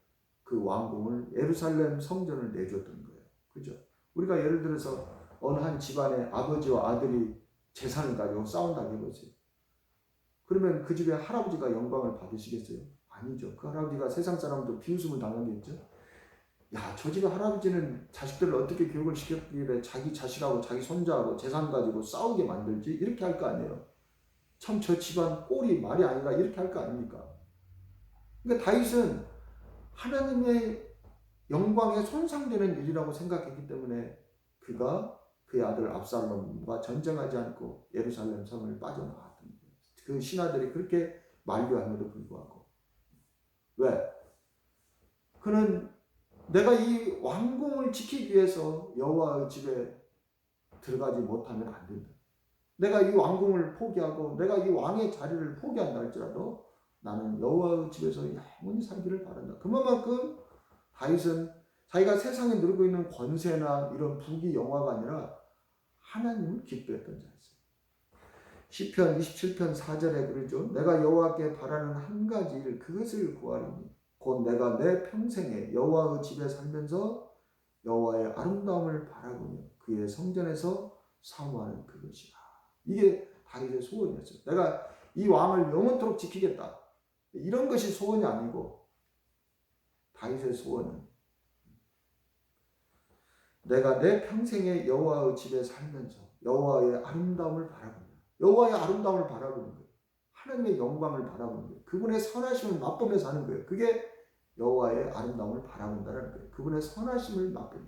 그 왕궁을 예루살렘 성전을 내줬던 거예요. 그죠? 우리가 예를 들어서 어느 한 집안의 아버지와 아들이 재산을 가지고 싸운다고 해보세요. 그러면 그 집의 할아버지가 영광을 받으시겠어요? 아니죠. 그 할아버지가 세상 사람도 비웃음을 당하겠죠. 야, 저 집의 할아버지는 자식들을 어떻게 교육을 시켰길래 자기 자식하고 자기 손자하고 재산 가지고 싸우게 만들지? 이렇게 할 거 아니에요. 참 저 집안 꼴이 말이 아니라 이렇게 할 거 아닙니까? 그러니까 다윗은 하나님의 영광에 손상되는 일이라고 생각했기 때문에 그가 그의 아들 압살롬과 전쟁하지 않고 예루살렘 성을 빠져나왔던 거예요. 그 신하들이 그렇게 만류함에도 불구하고. 왜? 그는 내가 이 왕궁을 지키기 위해서 여호와의 집에 들어가지 못하면 안 된다. 내가 이 왕궁을 포기하고 내가 이 왕의 자리를 포기한다 할지라도 나는 여호와의 집에서 영원히 살기를 바란다. 그만큼 다윗은 자기가 세상에 누리고 있는 권세나 이런 부귀 영화가 아니라 하나님을 기뻐했던 자였어요. 시편 27편 4절에 그러죠. 내가 여호와께 바라는 한 가지 일 그것을 구하리니 곧 내가 내 평생에 여호와의 집에 살면서 여호와의 아름다움을 바라보며 그의 성전에서 사모하는 그것이라. 이게 다윗의 소원이었어요. 내가 이 왕을 영원토록 지키겠다. 이런 것이 소원이 아니고 다윗의 소원은 내가 내 평생에 여호와의 집에 살면서 여호와의 아름다움을 바라보며 여호와의 아름다움을 바라보는 거예요. 하나님의 영광을 바라보는 거예요. 그분의 선하심을 맛보며 사는 거예요. 그게 여호와의 아름다움을 바라본다는 거예요. 그분의 선하심을 맛보며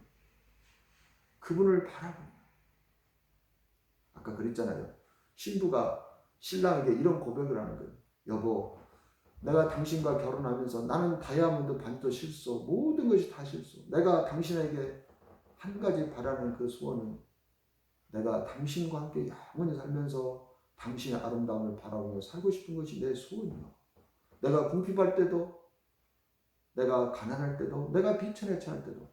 그분을 바라보며 아까 그랬잖아요. 신부가 신랑에게 이런 고백을 하는 거예요. 여보, 내가 당신과 결혼하면서 나는 다이아몬드 반도 실소, 모든 것이 다 실소. 내가 당신에게 한 가지 바라는 그 소원은 내가 당신과 함께 영원히 살면서 당신의 아름다움을 바라보며 살고 싶은 것이 내 소원이야. 내가 궁핍할 때도, 내가 가난할 때도, 내가 비천에 처할 때도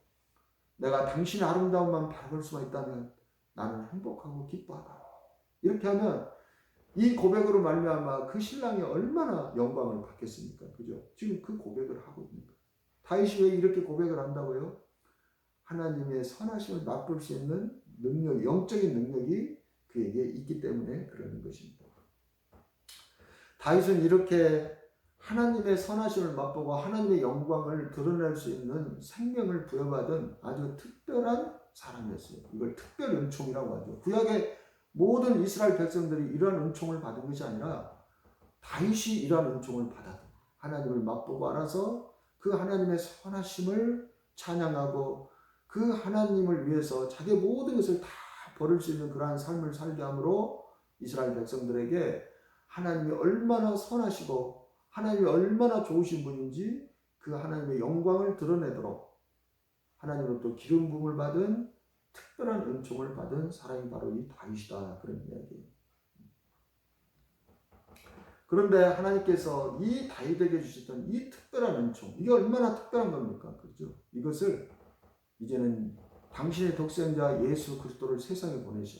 내가 당신의 아름다움만 바라볼 수만 있다면 나는 행복하고 기뻐하다. 이렇게 하면 이 고백으로 말미암아 그 신랑이 얼마나 영광을 받겠습니까? 그죠? 지금 그 고백을 하고 있는 거예요. 다윗이 왜 이렇게 고백을 한다고요? 하나님의 선하심을 맛볼 수 있는 능력, 영적인 능력이 그에게 있기 때문에 그러는 것입니다. 다윗은 이렇게 하나님의 선하심을 맛보고 하나님의 영광을 드러낼 수 있는 생명을 부여받은 아주 특별한 사람이었어요. 이걸 특별 은총이라고 하죠. 구약의 모든 이스라엘 백성들이 이러한 은총을 받은 것이 아니라 다윗이 이러한 은총을 받았다. 하나님을 맛보고 알아서 그 하나님의 선하심을 찬양하고 그 하나님을 위해서 자기의 모든 것을 다 버릴 수 있는 그러한 삶을 살게 함으로 이스라엘 백성들에게 하나님이 얼마나 선하시고 하나님이 얼마나 좋으신 분인지 그 하나님의 영광을 드러내도록 하나님으로부터 기름 부음을 받은 특별한 은총을 받은 사람이 바로 이 다윗이다, 그런 이야기예요. 그런데 하나님께서 이 다윗에게 주셨던 이 특별한 은총, 이게 얼마나 특별한 겁니까? 그렇죠? 이것을 이제는 당신의 독생자 예수 그리스도를 세상에 보내셔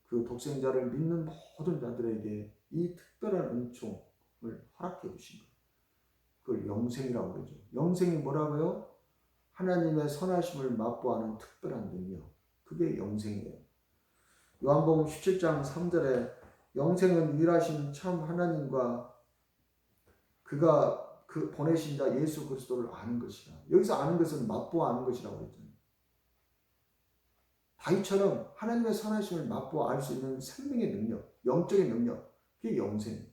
그 독생자를 믿는 모든 자들에게 이 특별한 은총을 허락해 주신 거예요. 그걸 영생이라고 그러죠. 영생이 뭐라고요? 하나님의 선하심을 맛보아하는 특별한 능력. 그게 영생이에요. 요한복음 17장 3절에 영생은 유일하신 참 하나님과 그가 그 보내신 자 예수 그리스도를 아는 것이라. 여기서 아는 것은 맛보아 아는 것이라고 했잖아요. 다윗처럼 하나님의 선하심을 맛보아 알 수 있는 생명의 능력, 영적인 능력, 그게 영생.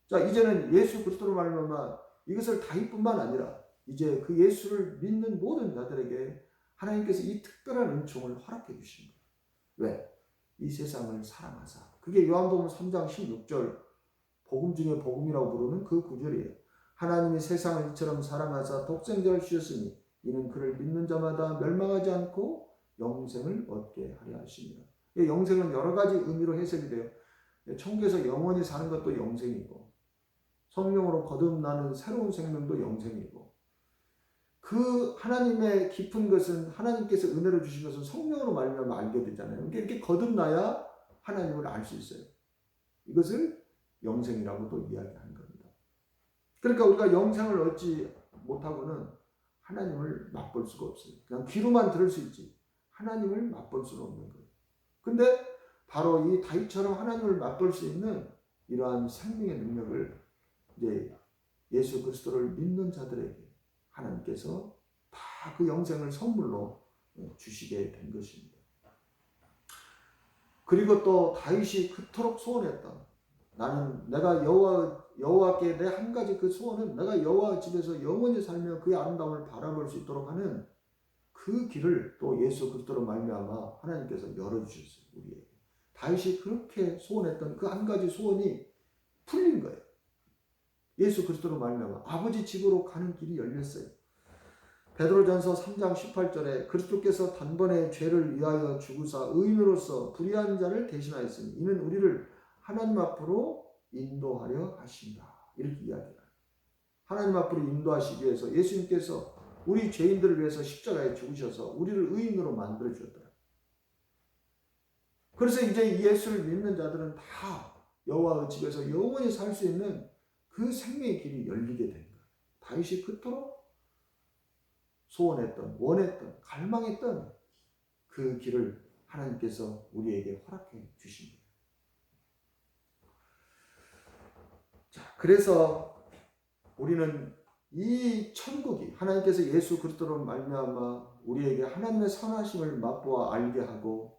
자, 이제는 예수 그리스도로 말미암아 이것을 다윗뿐만 아니라 이제 그 예수를 믿는 모든 자들에게 하나님께서 이 특별한 은총을 허락해 주신 거예요. 왜? 이 세상을 사랑하사. 그게 요한복음 3장 16절 복음 중에 복음이라고 부르는 그 구절이에요. 하나님이 세상을 이처럼 사랑하사 독생자를 주셨으니 이는 그를 믿는 자마다 멸망하지 않고 영생을 얻게 하려 하십니다. 영생은 여러 가지 의미로 해석이 돼요. 천국에서 영원히 사는 것도 영생이고 성령으로 거듭나는 새로운 생명도 영생이고 그 하나님의 깊은 것은 하나님께서 은혜를 주신 것은 성령으로 말미암아 알게 되잖아요. 그러니까 이렇게 거듭나야 하나님을 알 수 있어요. 이것을 영생이라고도 이야기하는 겁니다. 그러니까 우리가 영생을 얻지 못하고는 하나님을 맛볼 수가 없어요. 그냥 귀로만 들을 수 있지 하나님을 맛볼 수는 없는 거예요. 근데 바로 이 다윗처럼 하나님을 맛볼 수 있는 이러한 생명의 능력을 이제 예수 그리스도를 믿는 자들에게 하나님께서 다 그 영생을 선물로 주시게 된 것입니다. 그리고 또 다윗이 그토록 소원했던 나는 내가 여호와께 내 한 가지 그 소원은 내가 여호와 집에서 영원히 살며 그의 아름다움을 바라볼 수 있도록 하는 그 길을 또 예수 그리스도로 말미암아 하나님께서 열어주셨어요. 우리에게. 다윗이 그렇게 소원했던 그 한 가지 소원이 풀린 거예요. 예수 그리스도로 말미암아 아버지 집으로 가는 길이 열렸어요. 베드로전서 3장 18절에 그리스도께서 단번에 죄를 위하여 죽으사 의인으로서 불의한 자를 대신하였으니 이는 우리를 하나님 앞으로 인도하려 하신다. 이렇게 이야기해요. 하나님 앞으로 인도하시기 위해서 예수님께서 우리 죄인들을 위해서 십자가에 죽으셔서 우리를 의인으로 만들어 주셨더라. 그래서 이제 이 예수를 믿는 자들은 다 여호와의 집에서 영원히 살 수 있는 그 생명의 길이 열리게 된 거예요. 다윗이 그토록 소원했던, 원했던, 갈망했던 그 길을 하나님께서 우리에게 허락해 주신 거예요. 자, 그래서 우리는 이 천국이 하나님께서 예수 그리스도로 말미암아 우리에게 하나님의 선하심을 맛보아 알게 하고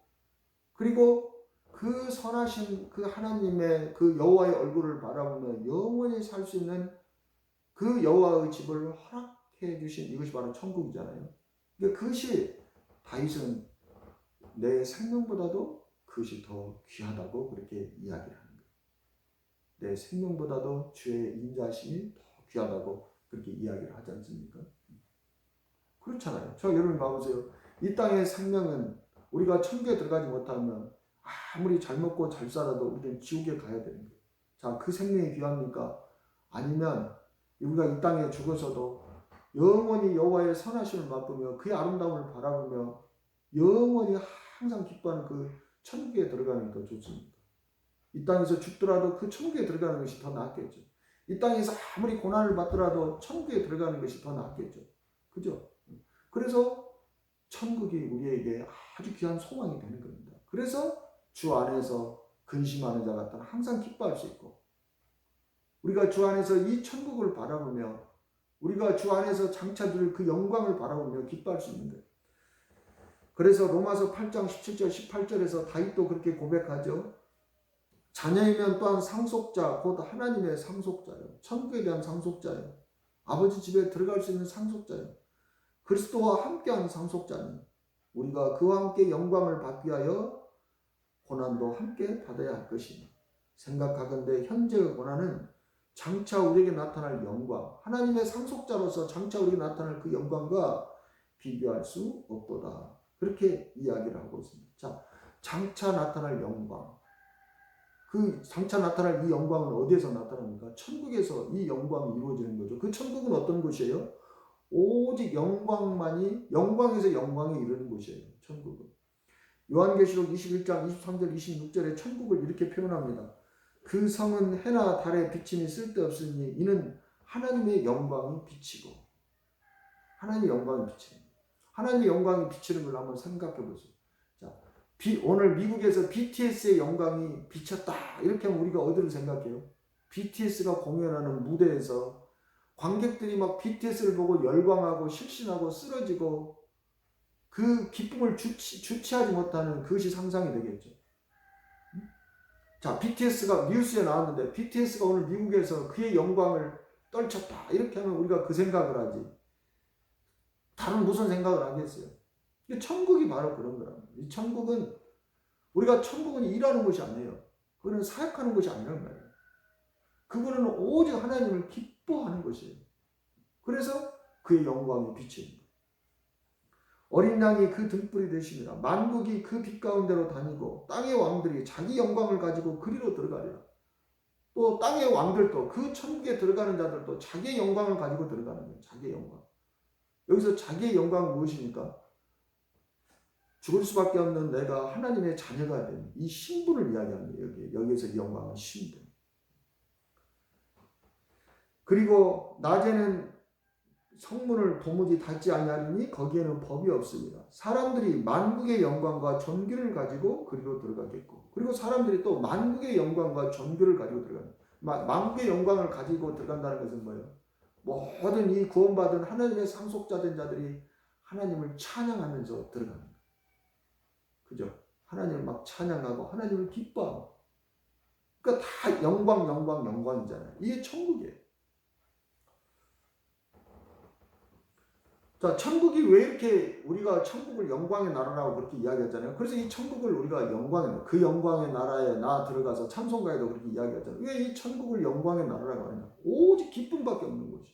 그리고 그 선하신 그 하나님의 그 여호와의 얼굴을 바라보며 영원히 살 수 있는 그 여호와의 집을 허락해 주신 이것이 바로 천국이잖아요. 그러니까 그것이 다윗은 내 생명보다도 그것이 더 귀하다고 그렇게 이야기를 하는 거예요. 내 생명보다도 주의 인자심이 더 귀하다고 그렇게 이야기를 하지 않습니까? 그렇잖아요. 저 여러분 봐보세요. 이 땅의 생명은 우리가 천국에 들어가지 못하면 아무리 잘 먹고 잘 살아도 우리는 지옥에 가야 되는 거예요. 자, 그 생명이 귀합니까? 아니면 우리가 이 땅에 죽어서도 영원히 여호와의 선하심을 맛보며 그의 아름다움을 바라보며 영원히 항상 기뻐하는 그 천국에 들어가는 게 더 좋습니까? 이 땅에서 죽더라도 그 천국에 들어가는 것이 더 낫겠죠. 이 땅에서 아무리 고난을 받더라도 천국에 들어가는 것이 더 낫겠죠. 그죠? 그래서 천국이 우리에게 아주 귀한 소망이 되는 겁니다. 그래서 주 안에서 근심하는 자 같다는 항상 기뻐할 수 있고 우리가 주 안에서 이 천국을 바라보며 우리가 주 안에서 장차들 그 영광을 바라보며 기뻐할 수 있는 거예요. 그래서 로마서 8장 17절 18절에서 다윗도 그렇게 고백하죠. 자녀이면 또한 상속자 곧 하나님의 상속자요. 천국에 대한 상속자요. 아버지 집에 들어갈 수 있는 상속자요. 그리스도와 함께하는 상속자니 우리가 그와 함께 영광을 받기 위하여 고난도 함께 받아야 할 것이니 생각하건대 현재의 고난은 장차 우리에게 나타날 영광 하나님의 상속자로서 장차 우리에게 나타날 그 영광과 비교할 수 없도다. 그렇게 이야기를 하고 있습니다. 자, 장차 나타날 영광. 그 장차 나타날 이 영광은 어디에서 나타납니까? 천국에서 이 영광이 이루어지는 거죠. 그 천국은 어떤 곳이에요? 오직 영광에서 영광에 이르는 곳이에요. 천국은. 요한계시록 21장 23절 26절에 천국을 이렇게 표현합니다. 그 성은 해나 달의 비침이 쓸데없으니 이는 하나님의 영광이 비치고, 하나님의 영광이 비치는, 하나님의 영광이 비치는 걸 한번 생각해 보세요. 자, 오늘 미국에서 BTS의 영광이 비쳤다 이렇게 하면 우리가 어디를 생각해요? BTS가 공연하는 무대에서 관객들이 막 BTS를 보고 열광하고 실신하고 쓰러지고 그 기쁨을 주체하지 못하는 그것이 상상이 되겠죠. 자, BTS가 뉴스에 나왔는데 BTS가 오늘 미국에서 그의 영광을 떨쳤다 이렇게 하면 우리가 그 생각을 하지. 다른 무슨 생각을 하겠어요? 천국이 바로 그런 거랍니다. 이 천국은 우리가 천국은 일하는 곳이 아니에요. 그거는 사역하는 곳이 아니란 말이에요. 그거는 오직 하나님을 기뻐하는 것이에요. 그래서 그의 영광이 비치는 거예요. 어린 양이 그 등불이 되십니다. 만국이 그 빛 가운데로 다니고 땅의 왕들이 자기 영광을 가지고 그리로 들어가리라. 또 땅의 왕들도 그 천국에 들어가는 자들도 자기의 영광을 가지고 들어가는 거예요. 자기의 영광. 여기서 자기의 영광은 무엇입니까? 죽을 수밖에 없는 내가 하나님의 자녀가 된 이 신분을 이야기합니다. 여기에서 이 영광은 신분. 그리고 낮에는 성문을 도무지 닫지 아니하리니 거기에는 법이 없습니다. 사람들이 만국의 영광과 존귀를 가지고 그리로 들어가겠고, 그리고 사람들이 또 만국의 영광과 존귀를 가지고 들어간다. 만국의 영광을 가지고 들어간다는 것은 뭐예요? 모든 이 구원받은 하나님의 상속자된 자들이 하나님을 찬양하면서 들어가는 거예요. 그죠? 하나님을 막 찬양하고 하나님을 기뻐하고. 그러니까 다 영광이잖아요. 이게 천국이에요. 자, 천국이 왜 이렇게 우리가 천국을 영광의 나라라고 그렇게 이야기했잖아요. 그래서 이 천국을 우리가 그 영광의 나라에 나 들어가서 찬송가에도 그렇게 이야기했잖아요. 왜 이 천국을 영광의 나라라고 하냐? 오직 기쁨밖에 없는 곳이.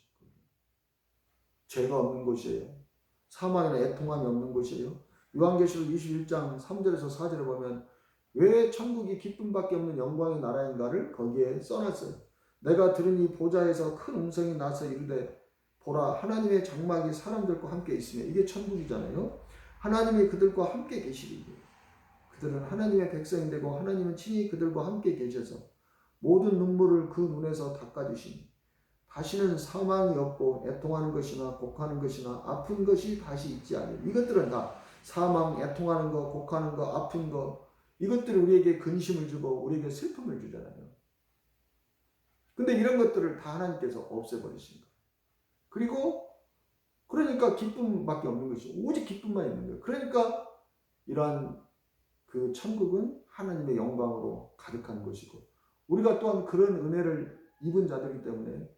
죄가 없는 곳이에요. 사망이나 애통함이 없는 곳이에요. 요한계시록 21장 3절에서 4절에 보면 왜 천국이 기쁨밖에 없는 영광의 나라인가를 거기에 써놨어요. 내가 들으니 보좌에서 큰 음성이 나서 이르되 보라, 하나님의 장막이 사람들과 함께 있으며, 이게 천국이잖아요. 하나님이 그들과 함께 계시리니 그들은 하나님의 백성이 되고 하나님은 친히 그들과 함께 계셔서 모든 눈물을 그 눈에서 닦아주시니 다시는 사망이 없고 애통하는 것이나 곡하는 것이나 아픈 것이 다시 있지 않으리. 이것들은 다 사망, 애통하는 거, 곡하는 거, 아픈 거, 이것들이 우리에게 근심을 주고 우리에게 슬픔을 주잖아요. 근데 이런 것들을 다 하나님께서 없애버리신 거예요. 그리고 그러니까 기쁨밖에 없는 것이, 오직 기쁨만 있는 거예요. 그러니까 이러한 그 천국은 하나님의 영광으로 가득한 것이고, 우리가 또한 그런 은혜를 입은 자들이기 때문에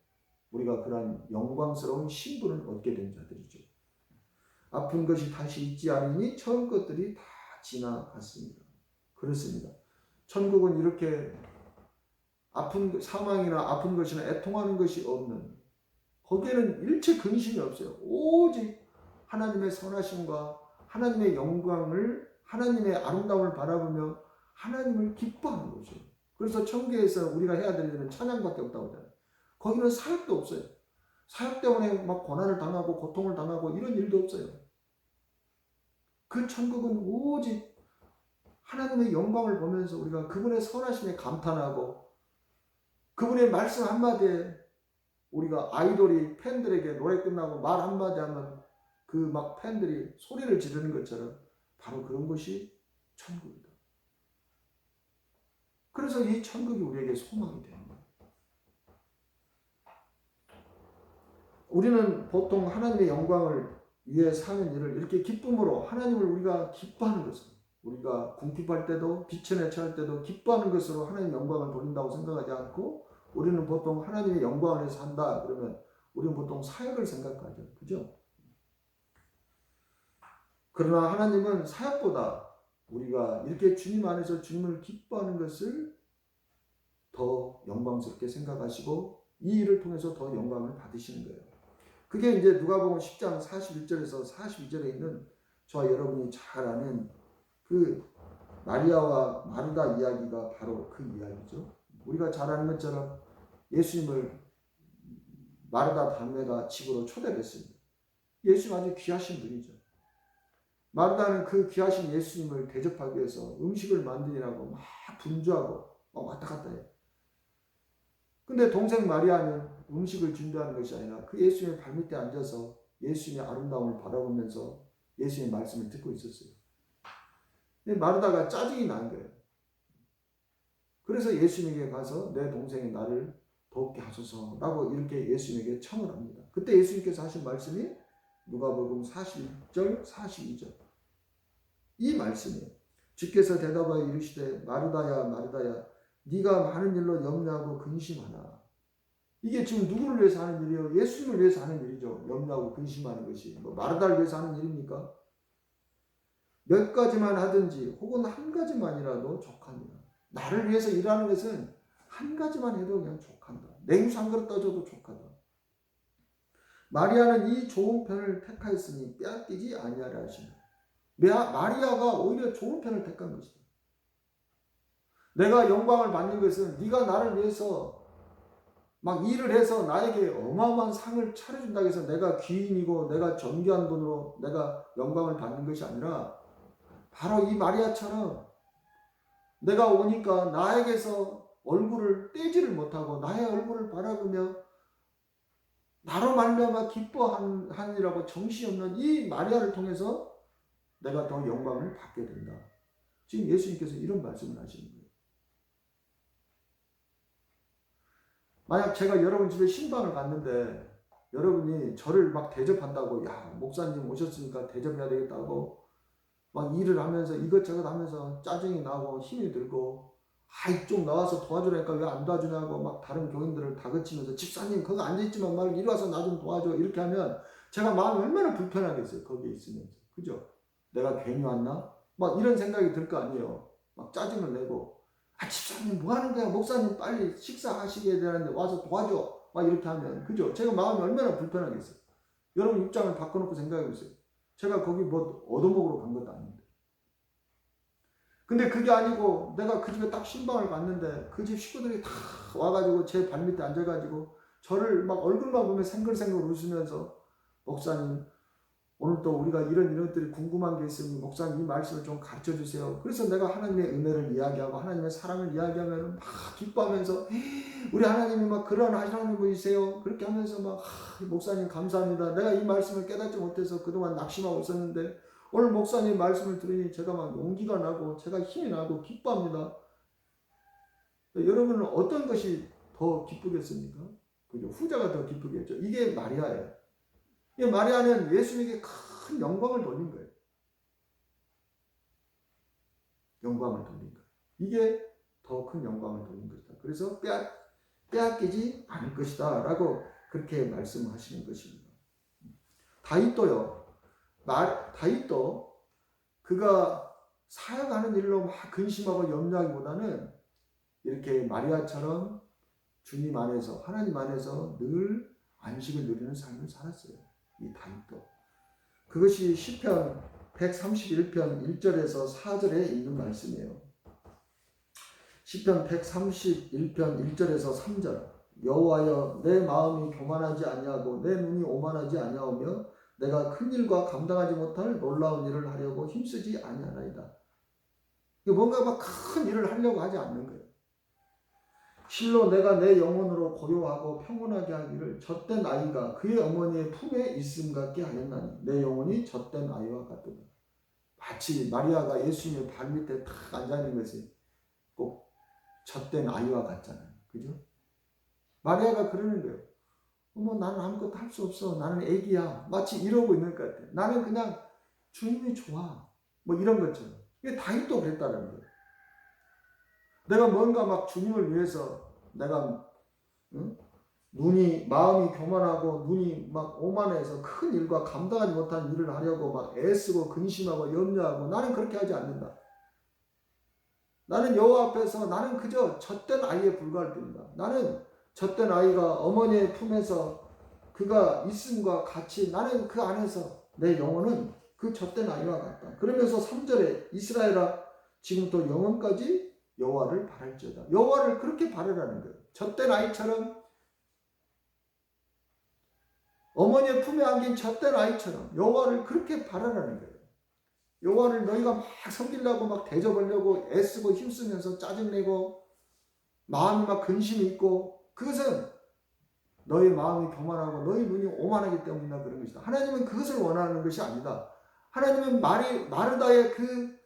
우리가 그러한 영광스러운 신분을 얻게 된 자들이죠. 아픈 것이 다시 있지 않으니 처음 것들이 다 지나갔습니다. 그렇습니다. 천국은 이렇게 사망이나 아픈 것이나 애통하는 것이 없는, 거기에는 일체 근심이 없어요. 오직 하나님의 선하심과 하나님의 영광을, 하나님의 아름다움을 바라보며 하나님을 기뻐하는 것이에요. 그래서 천국에서 우리가 해야 될 일은 찬양밖에 없다고 하잖아요. 거기는 사역도 없어요. 사역 때문에 막 고난을 당하고 고통을 당하고 이런 일도 없어요. 그 천국은 오직 하나님의 영광을 보면서 우리가 그분의 선하심에 감탄하고 그분의 말씀 한마디에 우리가 아이돌이 팬들에게 노래 끝나고 말 한마디 하면 그 막 팬들이 소리를 지르는 것처럼 바로 그런 것이 천국이다. 그래서 이 천국이 우리에게 소망이 되는 거예요. 우리는 보통 하나님의 영광을 위해 사는 일을 이렇게 기쁨으로, 하나님을 우리가 기뻐하는 것으로, 우리가 궁핍할 때도 비천에 처할 때도 기뻐하는 것으로 하나님의 영광을 돌린다고 생각하지 않고, 우리는 보통 하나님의 영광 안에서 산다 그러면 우리는 보통 사역을 생각하죠. 그죠? 그러나 하나님은 사역보다 우리가 이렇게 주님 안에서 주님을 기뻐하는 것을 더 영광스럽게 생각하시고 이 일을 통해서 더 영광을 받으시는 거예요. 그게 이제 누가복음 10장 41절에서 42절에 있는 저와 여러분이 잘 아는 그 마리아와 마르다 이야기가 바로 그 이야기죠. 우리가 잘 아는 것처럼 예수님을 마르다 담매가 집으로 초대를 했습니다. 예수님 아주 귀하신 분이죠. 마르다는 그 귀하신 예수님을 대접하기 위해서 음식을 만드느라고 막 분주하고 막 왔다 갔다 해요. 근데 동생 마리아는 음식을 준비하는 것이 아니라 그 예수님의 발밑에 앉아서 예수님의 아름다움을 바라보면서 예수님의 말씀을 듣고 있었어요. 근데 마르다가 짜증이 난 거예요. 그래서 예수님에게 가서 내 동생이 나를 돕게 하소서라고 이렇게 예수님에게 청을 합니다. 그때 예수님께서 하신 말씀이 누가복음 41절 42절 이 말씀이에요. 주께서 대답하여 이르시되 마르다야 마르다야 네가 많은 일로 염려하고 근심하나. 이게 지금 누구를 위해서 하는 일이에요? 예수님을 위해서 하는 일이죠. 염려하고 근심하는 것이. 뭐 마르다를 위해서 하는 일입니까? 몇 가지만 하든지 혹은 한 가지만이라도 족합니다. 나를 위해서 일하는 것은 한 가지만 해도 그냥 족한다. 냉수 한 그릇 떠줘도 족하다. 마리아는 이 좋은 편을 택하였으니 빼앗기지 아니하라 하시니. 마리아가 오히려 좋은 편을 택한 것이다. 내가 영광을 받는 것은 네가 나를 위해서 막 일을 해서 나에게 어마어마한 상을 차려준다고 해서 내가 귀인이고 내가 존귀한 분으로 내가 영광을 받는 것이 아니라 바로 이 마리아처럼 내가 오니까 나에게서 얼굴을 떼지를 못하고 나의 얼굴을 바라보며 나로 말미암아 기뻐하니라고 정신없는 이 마리아를 통해서 내가 더 영광을 받게 된다. 지금 예수님께서 이런 말씀을 하시는 거예요. 만약 제가 여러분 집에 신방을 갔는데 여러분이 저를 막 대접한다고 야 목사님 오셨으니까 대접해야 되겠다고 막 일을 하면서 이것저것 하면서 짜증이 나고 힘이 들고 아이 좀 나와서 도와주라니까 왜 안 도와주냐고 막 다른 교인들을 다그치면서 집사님 거기 앉아있지만 말고 이리 와서 나 좀 도와줘 이렇게 하면 제가 마음이 얼마나 불편하겠어요. 거기에 있으면서. 그죠? 내가 괜히 왔나? 막 이런 생각이 들 거 아니에요. 막 짜증을 내고 아 집사님 뭐 하는 거야? 목사님 빨리 식사하시게 되는데 와서 도와줘. 막 이렇게 하면 그죠? 제가 마음이 얼마나 불편하겠어요. 여러분 입장을 바꿔놓고 생각해 보세요. 제가 거기 뭐 얻어먹으러 간 것도 아닌데. 근데 그게 아니고 내가 그 집에 딱 신방을 갔는데 그 집 식구들이 다 와가지고 제 발밑에 앉아가지고 저를 막 얼굴만 보면 생글생글 웃으면서 목사님 오늘 또 우리가 이런 것들이 궁금한 게 있으니 목사님 이 말씀을 좀 가르쳐 주세요. 그래서 내가 하나님의 은혜를 이야기하고 하나님의 사랑을 이야기하면 막 기뻐하면서 우리 하나님이 막 그런 하나님 분이세요. 그렇게 하면서 막 목사님 감사합니다. 내가 이 말씀을 깨닫지 못해서 그동안 낙심하고 있었는데 오늘 목사님 말씀을 들으니 제가 막 용기가 나고 제가 힘이 나고 기뻐합니다. 여러분은 어떤 것이 더 기쁘겠습니까? 그죠? 후자가 더 기쁘겠죠. 이게 마리아예요. 마리아는 예수님에게 큰 영광을 돌린 거예요. 영광을 돌린 거예요. 이게 더 큰 영광을 돌린 것이다. 그래서 빼앗기지 않을 것이다 라고 그렇게 말씀하시는 것입니다. 다윗도요. 다윗도 그가 사역하는 일로 막 근심하고 염려하기보다는 이렇게 마리아처럼 주님 안에서 하나님 안에서 늘 안식을 누리는 삶을 살았어요. 이 다윗도. 그것이 시편 131편 1절에서 4절에 있는 말씀이에요. 시편 131편 1절에서 3절. 여호와여 내 마음이 교만하지 아니하고 내 눈이 오만하지 아니하오며 내가 큰 일과 감당하지 못할 놀라운 일을 하려고 힘쓰지 아니하나이다. 뭔가 막 큰 일을 하려고 하지 않는 거예요. 실로 내가 내 영혼으로 고요하고 평온하게 하기를 젖된 아이가 그의 어머니의 품에 있음 같게 하였나니 내 영혼이 젖된 아이와 같도다. 마치 마리아가 예수님의 발밑에 탁 앉아있는 것이 꼭 젖된 아이와 같잖아요. 그죠? 마리아가 그러는 거예요. 나는 아무것도 할 수 없어. 나는 애기야. 마치 이러고 있는 것 같아. 나는 그냥 주님이 좋아. 뭐 이런 것처럼. 이게 다윗도 그랬다는 거예요. 내가 뭔가 막 주님을 위해서 내가 마음이 교만하고 눈이 막 오만해서 큰 일과 감당하지 못한 일을 하려고 막 애쓰고 근심하고 염려하고 나는 그렇게 하지 않는다. 나는 여호와 앞에서 나는 그저 젖된 아이에 불과할 뿐이다. 나는 젖된 아이가 어머니의 품에서 그가 있음과 같이 나는 그 안에서 내 영혼은 그 젖된 아이와 같다. 그러면서 3절에 이스라엘아 지금부터 영원까지 여호와를 바랄지어다. 여호와를 그렇게 바라라는 거예요. 젖된 아이처럼, 어머니의 품에 안긴 젖된 아이처럼 여호와를 그렇게 바라라는 거예요. 여호와를 너희가 막 섬기려고 막 대접하려고 애쓰고 힘쓰면서 짜증내고 마음이 막 근심이 있고, 그것은 너희 마음이 교만하고 너희 눈이 오만하기 때문이나 그런 것이다. 하나님은 그것을 원하는 것이 아니다. 하나님은 마르다의 그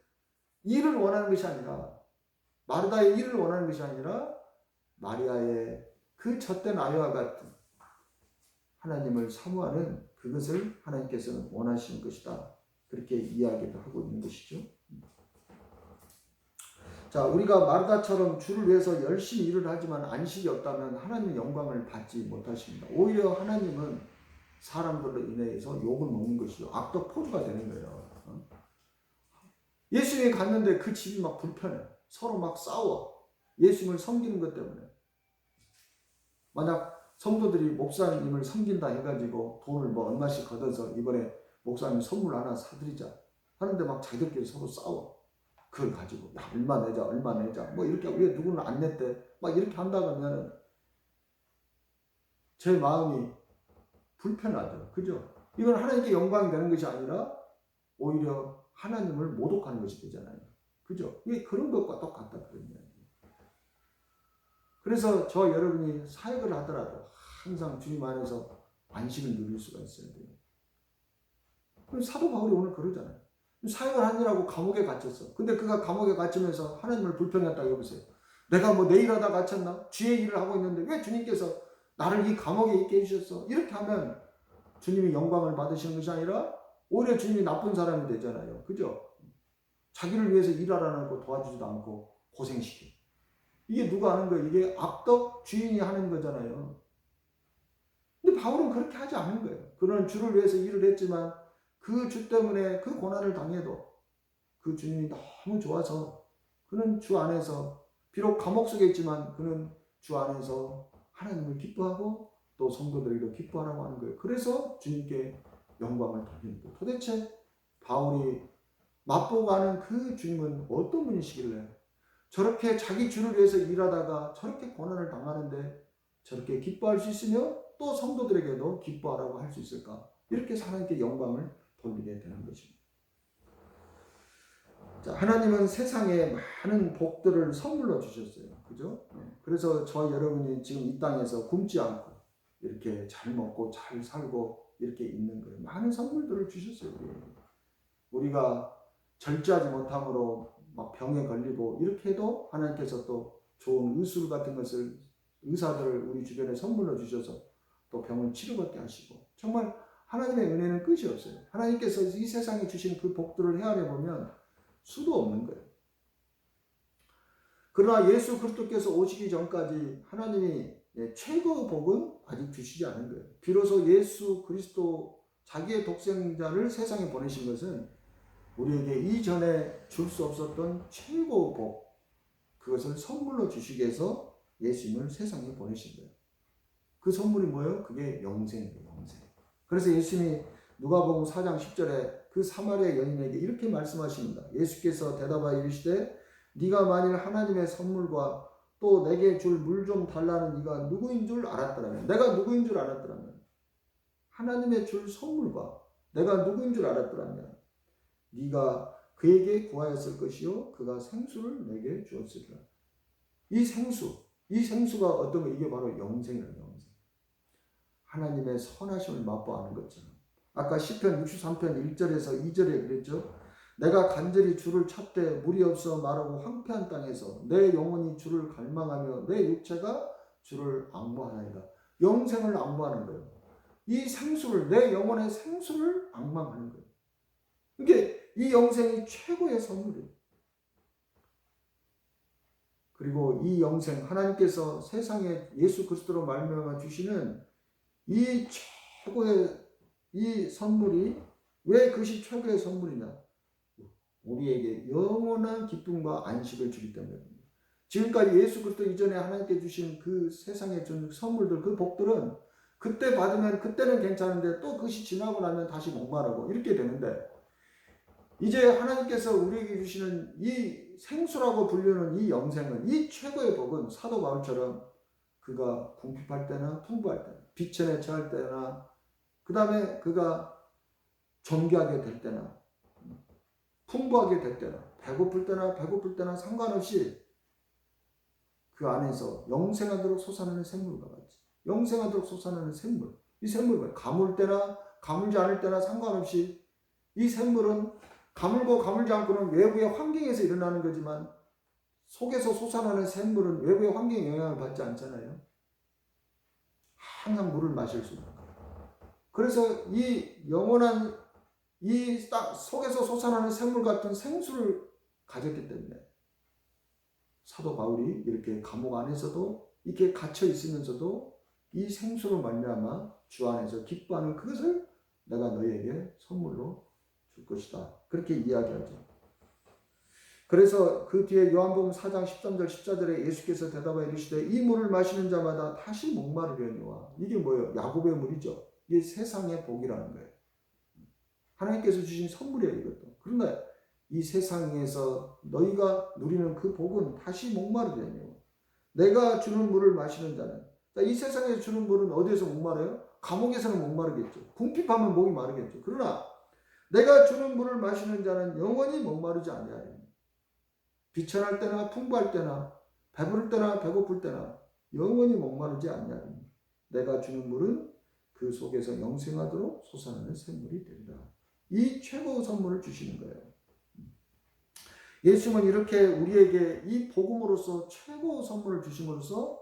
일을 원하는 것이 아니라, 마르다의 일을 원하는 것이 아니라 마리아의 그 젖된 아이와 같은 하나님을 사모하는 그것을 하나님께서는 원하시는 것이다. 그렇게 이야기를 하고 있는 것이죠. 자, 우리가 마르다처럼 주를 위해서 열심히 일을 하지만 안식이 없다면 하나님의 영광을 받지 못하십니다. 오히려 하나님은 사람들로 인해서 욕을 먹는 것이죠. 악덕 포주가 되는 거예요. 예수님이 갔는데 그 집이 막 불편해. 서로 막 싸워. 예수님을 섬기는 것 때문에. 만약 성도들이 목사님을 섬긴다 해가지고 돈을 뭐 얼마씩 걷어서 이번에 목사님 선물 하나 사드리자 하는데 막 자기들끼리 서로 싸워. 그걸 가지고 야, 얼마 내자 뭐 이렇게, 왜 누구는 안 냈대 막 이렇게 한다 그러면 제 마음이 불편하죠. 그죠? 이건 하나님께 영광이 되는 것이 아니라 오히려 하나님을 모독하는 것이 되잖아요. 그죠? 이게 그런 것과 똑같다 그런 이야기예요. 그래서 저 여러분이 사역을 하더라도 항상 주님 안에서 안식을 누릴 수가 있어야 돼요. 그럼 사도 바울이 오늘 그러잖아요. 사역을 하느라고 감옥에 갇혔어. 근데 그가 감옥에 갇히면서 하나님을 불평했다고 해보세요. 내가 뭐 내 일하다 갇혔나? 주의 일을 하고 있는데 왜 주님께서 나를 이 감옥에 있게 해주셨어? 이렇게 하면 주님이 영광을 받으시는 것이 아니라 오히려 주님이 나쁜 사람이 되잖아요. 그죠? 자기를 위해서 일하라는 거 도와주지도 않고 고생시켜. 이게 누가 하는 거예요? 이게 악덕 주인이 하는 거잖아요. 근데 바울은 그렇게 하지 않은 거예요. 그는 주를 위해서 일을 했지만 그 주 때문에 그 고난을 당해도 그 주님이 너무 좋아서 그는 주 안에서 비록 감옥 속에 있지만 그는 주 안에서 하나님을 기뻐하고 또 성도들에게도 기뻐하라고 하는 거예요. 그래서 주님께 영광을 돌리는 거예요. 도대체 바울이 맛보고 가는 그 주님은 어떤 분이시길래 저렇게 자기 주를 위해서 일하다가 저렇게 고난을 당하는데 저렇게 기뻐할 수 있으며 또 성도들에게도 기뻐하라고 할 수 있을까? 이렇게 하나님께 영광을 돌리게 되는 것입니다. 자, 하나님은 세상에 많은 복들을 선물로 주셨어요. 그죠? 그래서 저 여러분이 지금 이 땅에서 굶지 않고 이렇게 잘 먹고 잘 살고 이렇게 있는 거예요. 많은 선물들을 주셨어요. 우리가 절제하지 못함으로 막 병에 걸리고 이렇게 해도 하나님께서 또 좋은 의술 같은 것을, 의사들을 우리 주변에 선물로 주셔서 또 병을 치료받게 하시고, 정말 하나님의 은혜는 끝이 없어요. 하나님께서 이 세상에 주신 그 복들을 헤아려 보면 수도 없는 거예요. 그러나 예수 그리스도께서 오시기 전까지 하나님이 최고의 복은 아직 주시지 않은 거예요. 비로소 예수 그리스도 자기의 독생자를 세상에 보내신 것은 우리에게 이전에 줄 수 없었던 최고의 복, 그것을 선물로 주시기 위해서 예수님을 세상에 보내신 거예요. 그 선물이 뭐예요? 그게 영생이에요. 영생. 그래서 예수님이 누가복음 4장 10절에 그 사마리아 여인에게 이렇게 말씀하십니다. 예수께서 대답하여 이르시되 네가 만일 하나님의 선물과 또 내게 줄 물 좀 달라는 네가 누구인 줄 알았더라면, 내가 누구인 줄 알았더라면, 하나님의 줄 선물과 내가 누구인 줄 알았더라면 네가 그에게 구하였을 것이요 그가 생수를 내게 주었으리라. 이 생수가 어떤 거? 이게 바로 영생이에요. 영생. 하나님의 선하심을 맛보아하는 것처럼. 아까 시편 63편 1절에서 2절에 그랬죠. 내가 간절히 주를 찾되 물이 없어 마르고 황폐한 땅에서 내 영혼이 주를 갈망하며 내 육체가 주를 앙모하나이다. 영생을 앙모하는 거예요. 이 생수를, 내 영혼의 생수를 앙망하는 거예요. 이게 이 영생이 최고의 선물이에요. 그리고 이 영생, 하나님께서 세상에 예수 그리스도로 말미암아 주시는 이 최고의 이 선물이 왜 그것이 최고의 선물이냐? 우리에게 영원한 기쁨과 안식을 주기 때문입니다. 지금까지 예수 그리스도 이전에 하나님께 주신 그 세상에 준 선물들, 그 복들은 그때 받으면 그때는 괜찮은데 또 그것이 지나고 나면 다시 목마르고 이렇게 되는데, 이제 하나님께서 우리에게 주시는 이 생수라고 불리는 이 영생은, 이 최고의 복은 사도 바울처럼 그가 궁핍할 때나 풍부할 때나 비천에 처할 때나 그 다음에 그가 존귀하게 될 때나 풍부하게 될 때나 배고플 때나 상관없이 그 안에서 영생하도록 솟아나는 샘물과 같이, 영생하도록 솟아나는 샘물, 이 샘물은 가물 때나 가물지 않을 때나 상관없이 이 샘물은 가물고 가물지 않고는 외부의 환경에서 일어나는 거지만 속에서 솟아나는 샘물은 외부의 환경에 영향을 받지 않잖아요. 항상 물을 마실 수 있는 거예요. 그래서 이 영원한 이 땅 속에서 솟아나는 샘물 같은 생수를 가졌기 때문에 사도 바울이 이렇게 감옥 안에서도 이렇게 갇혀 있으면서도 이 생수로 말미암아 주 안에서 기뻐하는 그것을 내가 너희에게 선물로 줄 것이다. 그렇게 이야기하죠. 그래서 그 뒤에 요한복음 4장 13절 14절에 예수께서 대답하여 이르시되 이 물을 마시는 자마다 다시 목마르려니와. 이게 뭐예요? 야곱의 물이죠. 이게 세상의 복이라는 거예요. 하나님께서 주신 선물이에요, 이것도. 그러나 이 세상에서 너희가 누리는 그 복은 다시 목마르려니와. 내가 주는 물을 마시는 자는, 이 세상에서 주는 물은 어디에서 목마르요? 감옥에서는 목마르겠죠. 궁핍하면 목이 마르겠죠. 그러나 내가 주는 물을 마시는 자는 영원히 목마르지 아니하리니. 비천할 때나 풍부할 때나 배부를 때나 배고플 때나 영원히 목마르지 아니하리니. 내가 주는 물은 그 속에서 영생하도록 솟아나는 샘물이 되리라. 이 최고의 선물을 주시는 거예요. 예수님은 이렇게 우리에게 이 복음으로서 최고의 선물을 주심으로써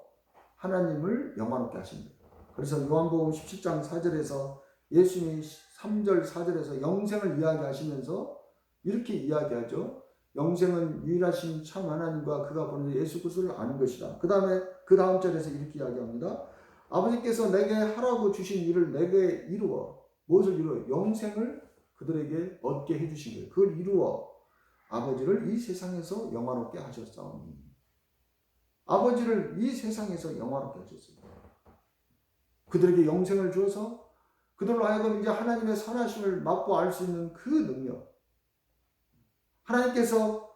하나님을 영화롭게 하십니다. 그래서 요한복음 17장 4절에서 예수님이 3절 4절에서 영생을 이야기하시면서 이렇게 이야기하죠. 영생은 유일하신 참 하나님과 그가 보내신 예수 그리스도를 아는 것이다. 그 다음 절에서 이렇게 이야기합니다. 아버지께서 내게 하라고 주신 일을 내게 이루어, 무엇을 이루어? 영생을 그들에게 얻게 해주신 거예요. 그걸 이루어 아버지를 이 세상에서 영화롭게 하셨사오니. 아버지를 이 세상에서 영화롭게 하셨습니다. 그들에게 영생을 주어서 그들로 하여금 이제 하나님의 선하심을 맛보아 알 수 있는 그 능력. 하나님께서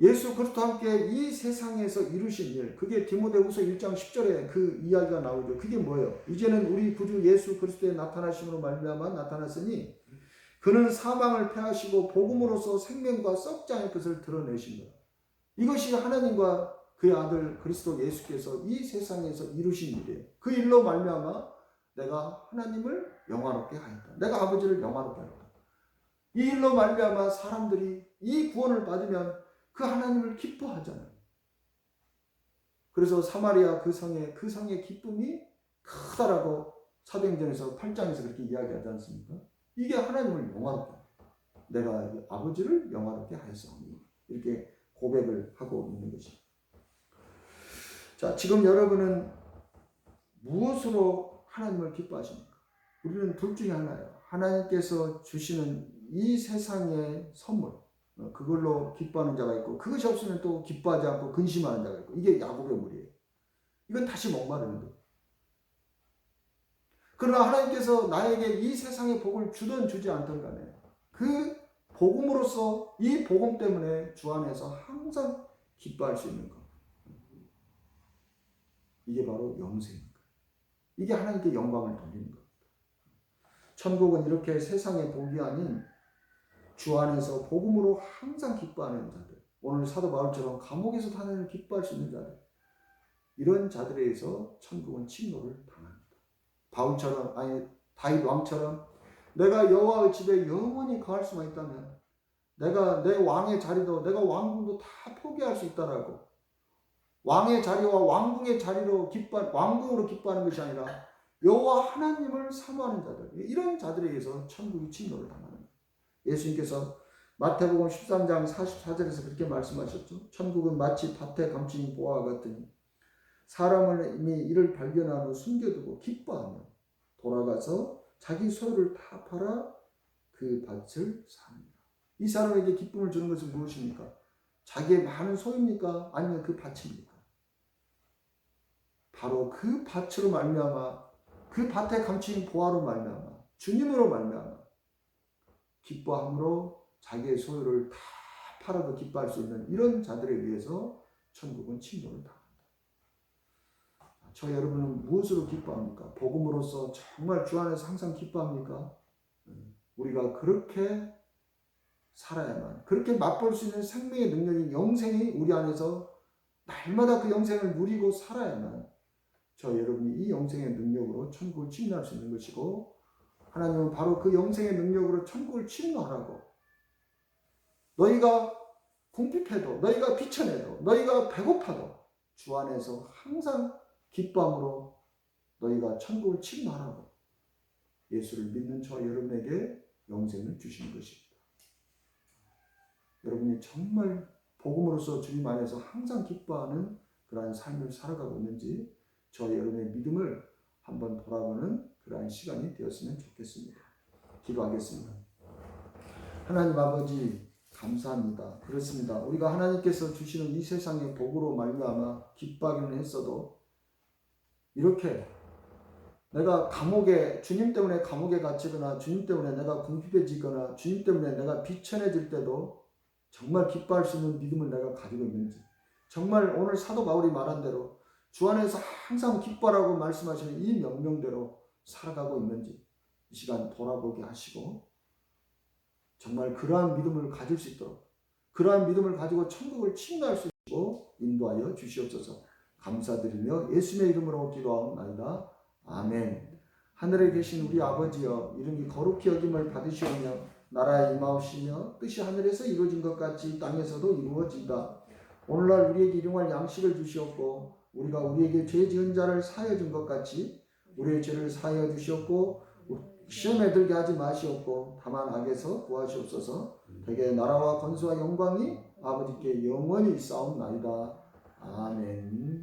예수 그리스도와 함께 이 세상에서 이루신 일, 그게 디모데후서 1장 10절에 그 이야기가 나오죠. 그게 뭐예요? 이제는 우리 구주 예수 그리스도의 나타나심으로 말미암아 나타났으니 그는 사망을 패하시고 복음으로써 생명과 썩지 않을 것을 드러내신 것. 이것이 하나님과 그의 아들 그리스도 예수께서 이 세상에서 이루신 일이에요. 그 일로 말미암아 내가 하나님을 영화롭게 하였다. 내가 아버지를 영화롭게 하였다. 이 일로 말미암아 사람들이 이 구원을 받으면 그 하나님을 기뻐하잖아요. 그래서 사마리아 그 성의 기쁨이 크다라고 사도행전에서 8장에서 그렇게 이야기하지 않습니까? 이게 하나님을 영화롭게, 내가 아버지를 영화롭게 하였사오니, 이렇게 고백을 하고 있는 것입니다. 자, 지금 여러분은 무엇으로 하나님을 기뻐하십니까? 우리는 둘 중에 하나예요. 하나님께서 주시는 이 세상의 선물, 그걸로 기뻐하는 자가 있고, 그것이 없으면 또 기뻐하지 않고 근심하는 자가 있고, 이게 야곱의 물이에요. 이건 다시 목마르는 거예요. 그러나 하나님께서 나에게 이 세상의 복을 주든 주지 않든 간에 그 복음으로써 이 복음 때문에 주 안에서 항상 기뻐할 수 있는 것. 이게 바로 영생입니다. 이게 하나님께 영광을 돌리는 겁니다. 천국은 이렇게 세상의 복이 아닌 주 안에서 복음으로 항상 기뻐하는 자들, 오늘 사도 바울처럼 감옥에서 하나님을 기뻐할 수 있는 자들, 이런 자들에 의해서 천국은 침노를 당합니다. 바울처럼, 다윗 왕처럼 내가 여호와의 집에 영원히 거할 수만 있다면 내가 내 왕의 자리도, 내가 왕궁도 다 포기할 수 있다라고, 왕의 자리와 왕궁의 자리로 왕궁으로 기뻐하는 것이 아니라 여호와 하나님을 사모하는 자들, 이런 자들에 의해서 천국이 침노를 당하는 거예요. 예수님께서 마태복음 13장 44절에서 그렇게 말씀하셨죠. 천국은 마치 밭에 감추인 보화와 같으니 사람을 이미 이를 발견한 후 숨겨두고 기뻐하며 돌아가서 자기 소유를 다 팔아 그 밭을 삽니다. 이 사람에게 기쁨을 주는 것은 무엇입니까? 자기의 많은 소유입니까? 아니면 그 밭입니까? 바로 그 밭으로 말미암아, 그 밭에 감추인 보화로 말미암아, 주님으로 말미암아 기뻐함으로 자기의 소유를 다 팔아도 기뻐할 수 있는 이런 자들에 의해서 천국은 침노를 당한다. 저 여러분은 무엇으로 기뻐합니까? 복음으로서 정말 주 안에서 항상 기뻐합니까? 우리가 그렇게 살아야만, 그렇게 맛볼 수 있는 생명의 능력인 영생이 우리 안에서 날마다 그 영생을 누리고 살아야만 저 여러분이 이 영생의 능력으로 천국을 침노할 수 있는 것이고, 하나님은 바로 그 영생의 능력으로 천국을 침노하라고, 너희가 궁핍해도, 너희가 비천해도, 너희가 배고파도 주 안에서 항상 기뻐함으로 너희가 천국을 침노하라고 예수를 믿는 저 여러분에게 영생을 주시는 것입니다. 여러분이 정말 복음으로서 주님 안에서 항상 기뻐하는 그러한 삶을 살아가고 있는지 저 여러분의 믿음을 한번 돌아보는 그러한 시간이 되었으면 좋겠습니다. 기도하겠습니다. 하나님 아버지 감사합니다. 그렇습니다. 우리가 하나님께서 주시는 이 세상의 복으로 말미암아 기뻐하기는 했어도 이렇게 내가 감옥에, 주님 때문에 감옥에 갇히거나 주님 때문에 내가 궁핍해지거나 주님 때문에 내가 비천해질 때도 정말 기뻐할 수 있는 믿음을 내가 가지고 있는지, 정말 오늘 사도 바울이 말한 대로 주 안에서 항상 기뻐라고 말씀하시는 이 명령대로 살아가고 있는지 이 시간 돌아보게 하시고 정말 그러한 믿음을 가질 수 있도록, 그러한 믿음을 가지고 천국을 침노할 수 있고 인도하여 주시옵소서. 감사드리며 예수님의 이름으로 기도하옵나이다. 아멘. 하늘에 계신 우리 아버지여, 이름이 거룩히 여김을 받으시오며 나라에 임하옵시며 뜻이 하늘에서 이루어진 것 같이 땅에서도 이루어진다. 오늘날 우리에게 일용할 양식을 주시옵고 우리가 우리에게 죄 지은 자를 사하여 준 것 같이 우리의 죄를 사하여 주시옵고 시험에 들게 하지 마시옵고 다만 악에서 구하시옵소서. 대개 나라와 권수와 영광이 아버지께 영원히 있사옵나이다. 아멘.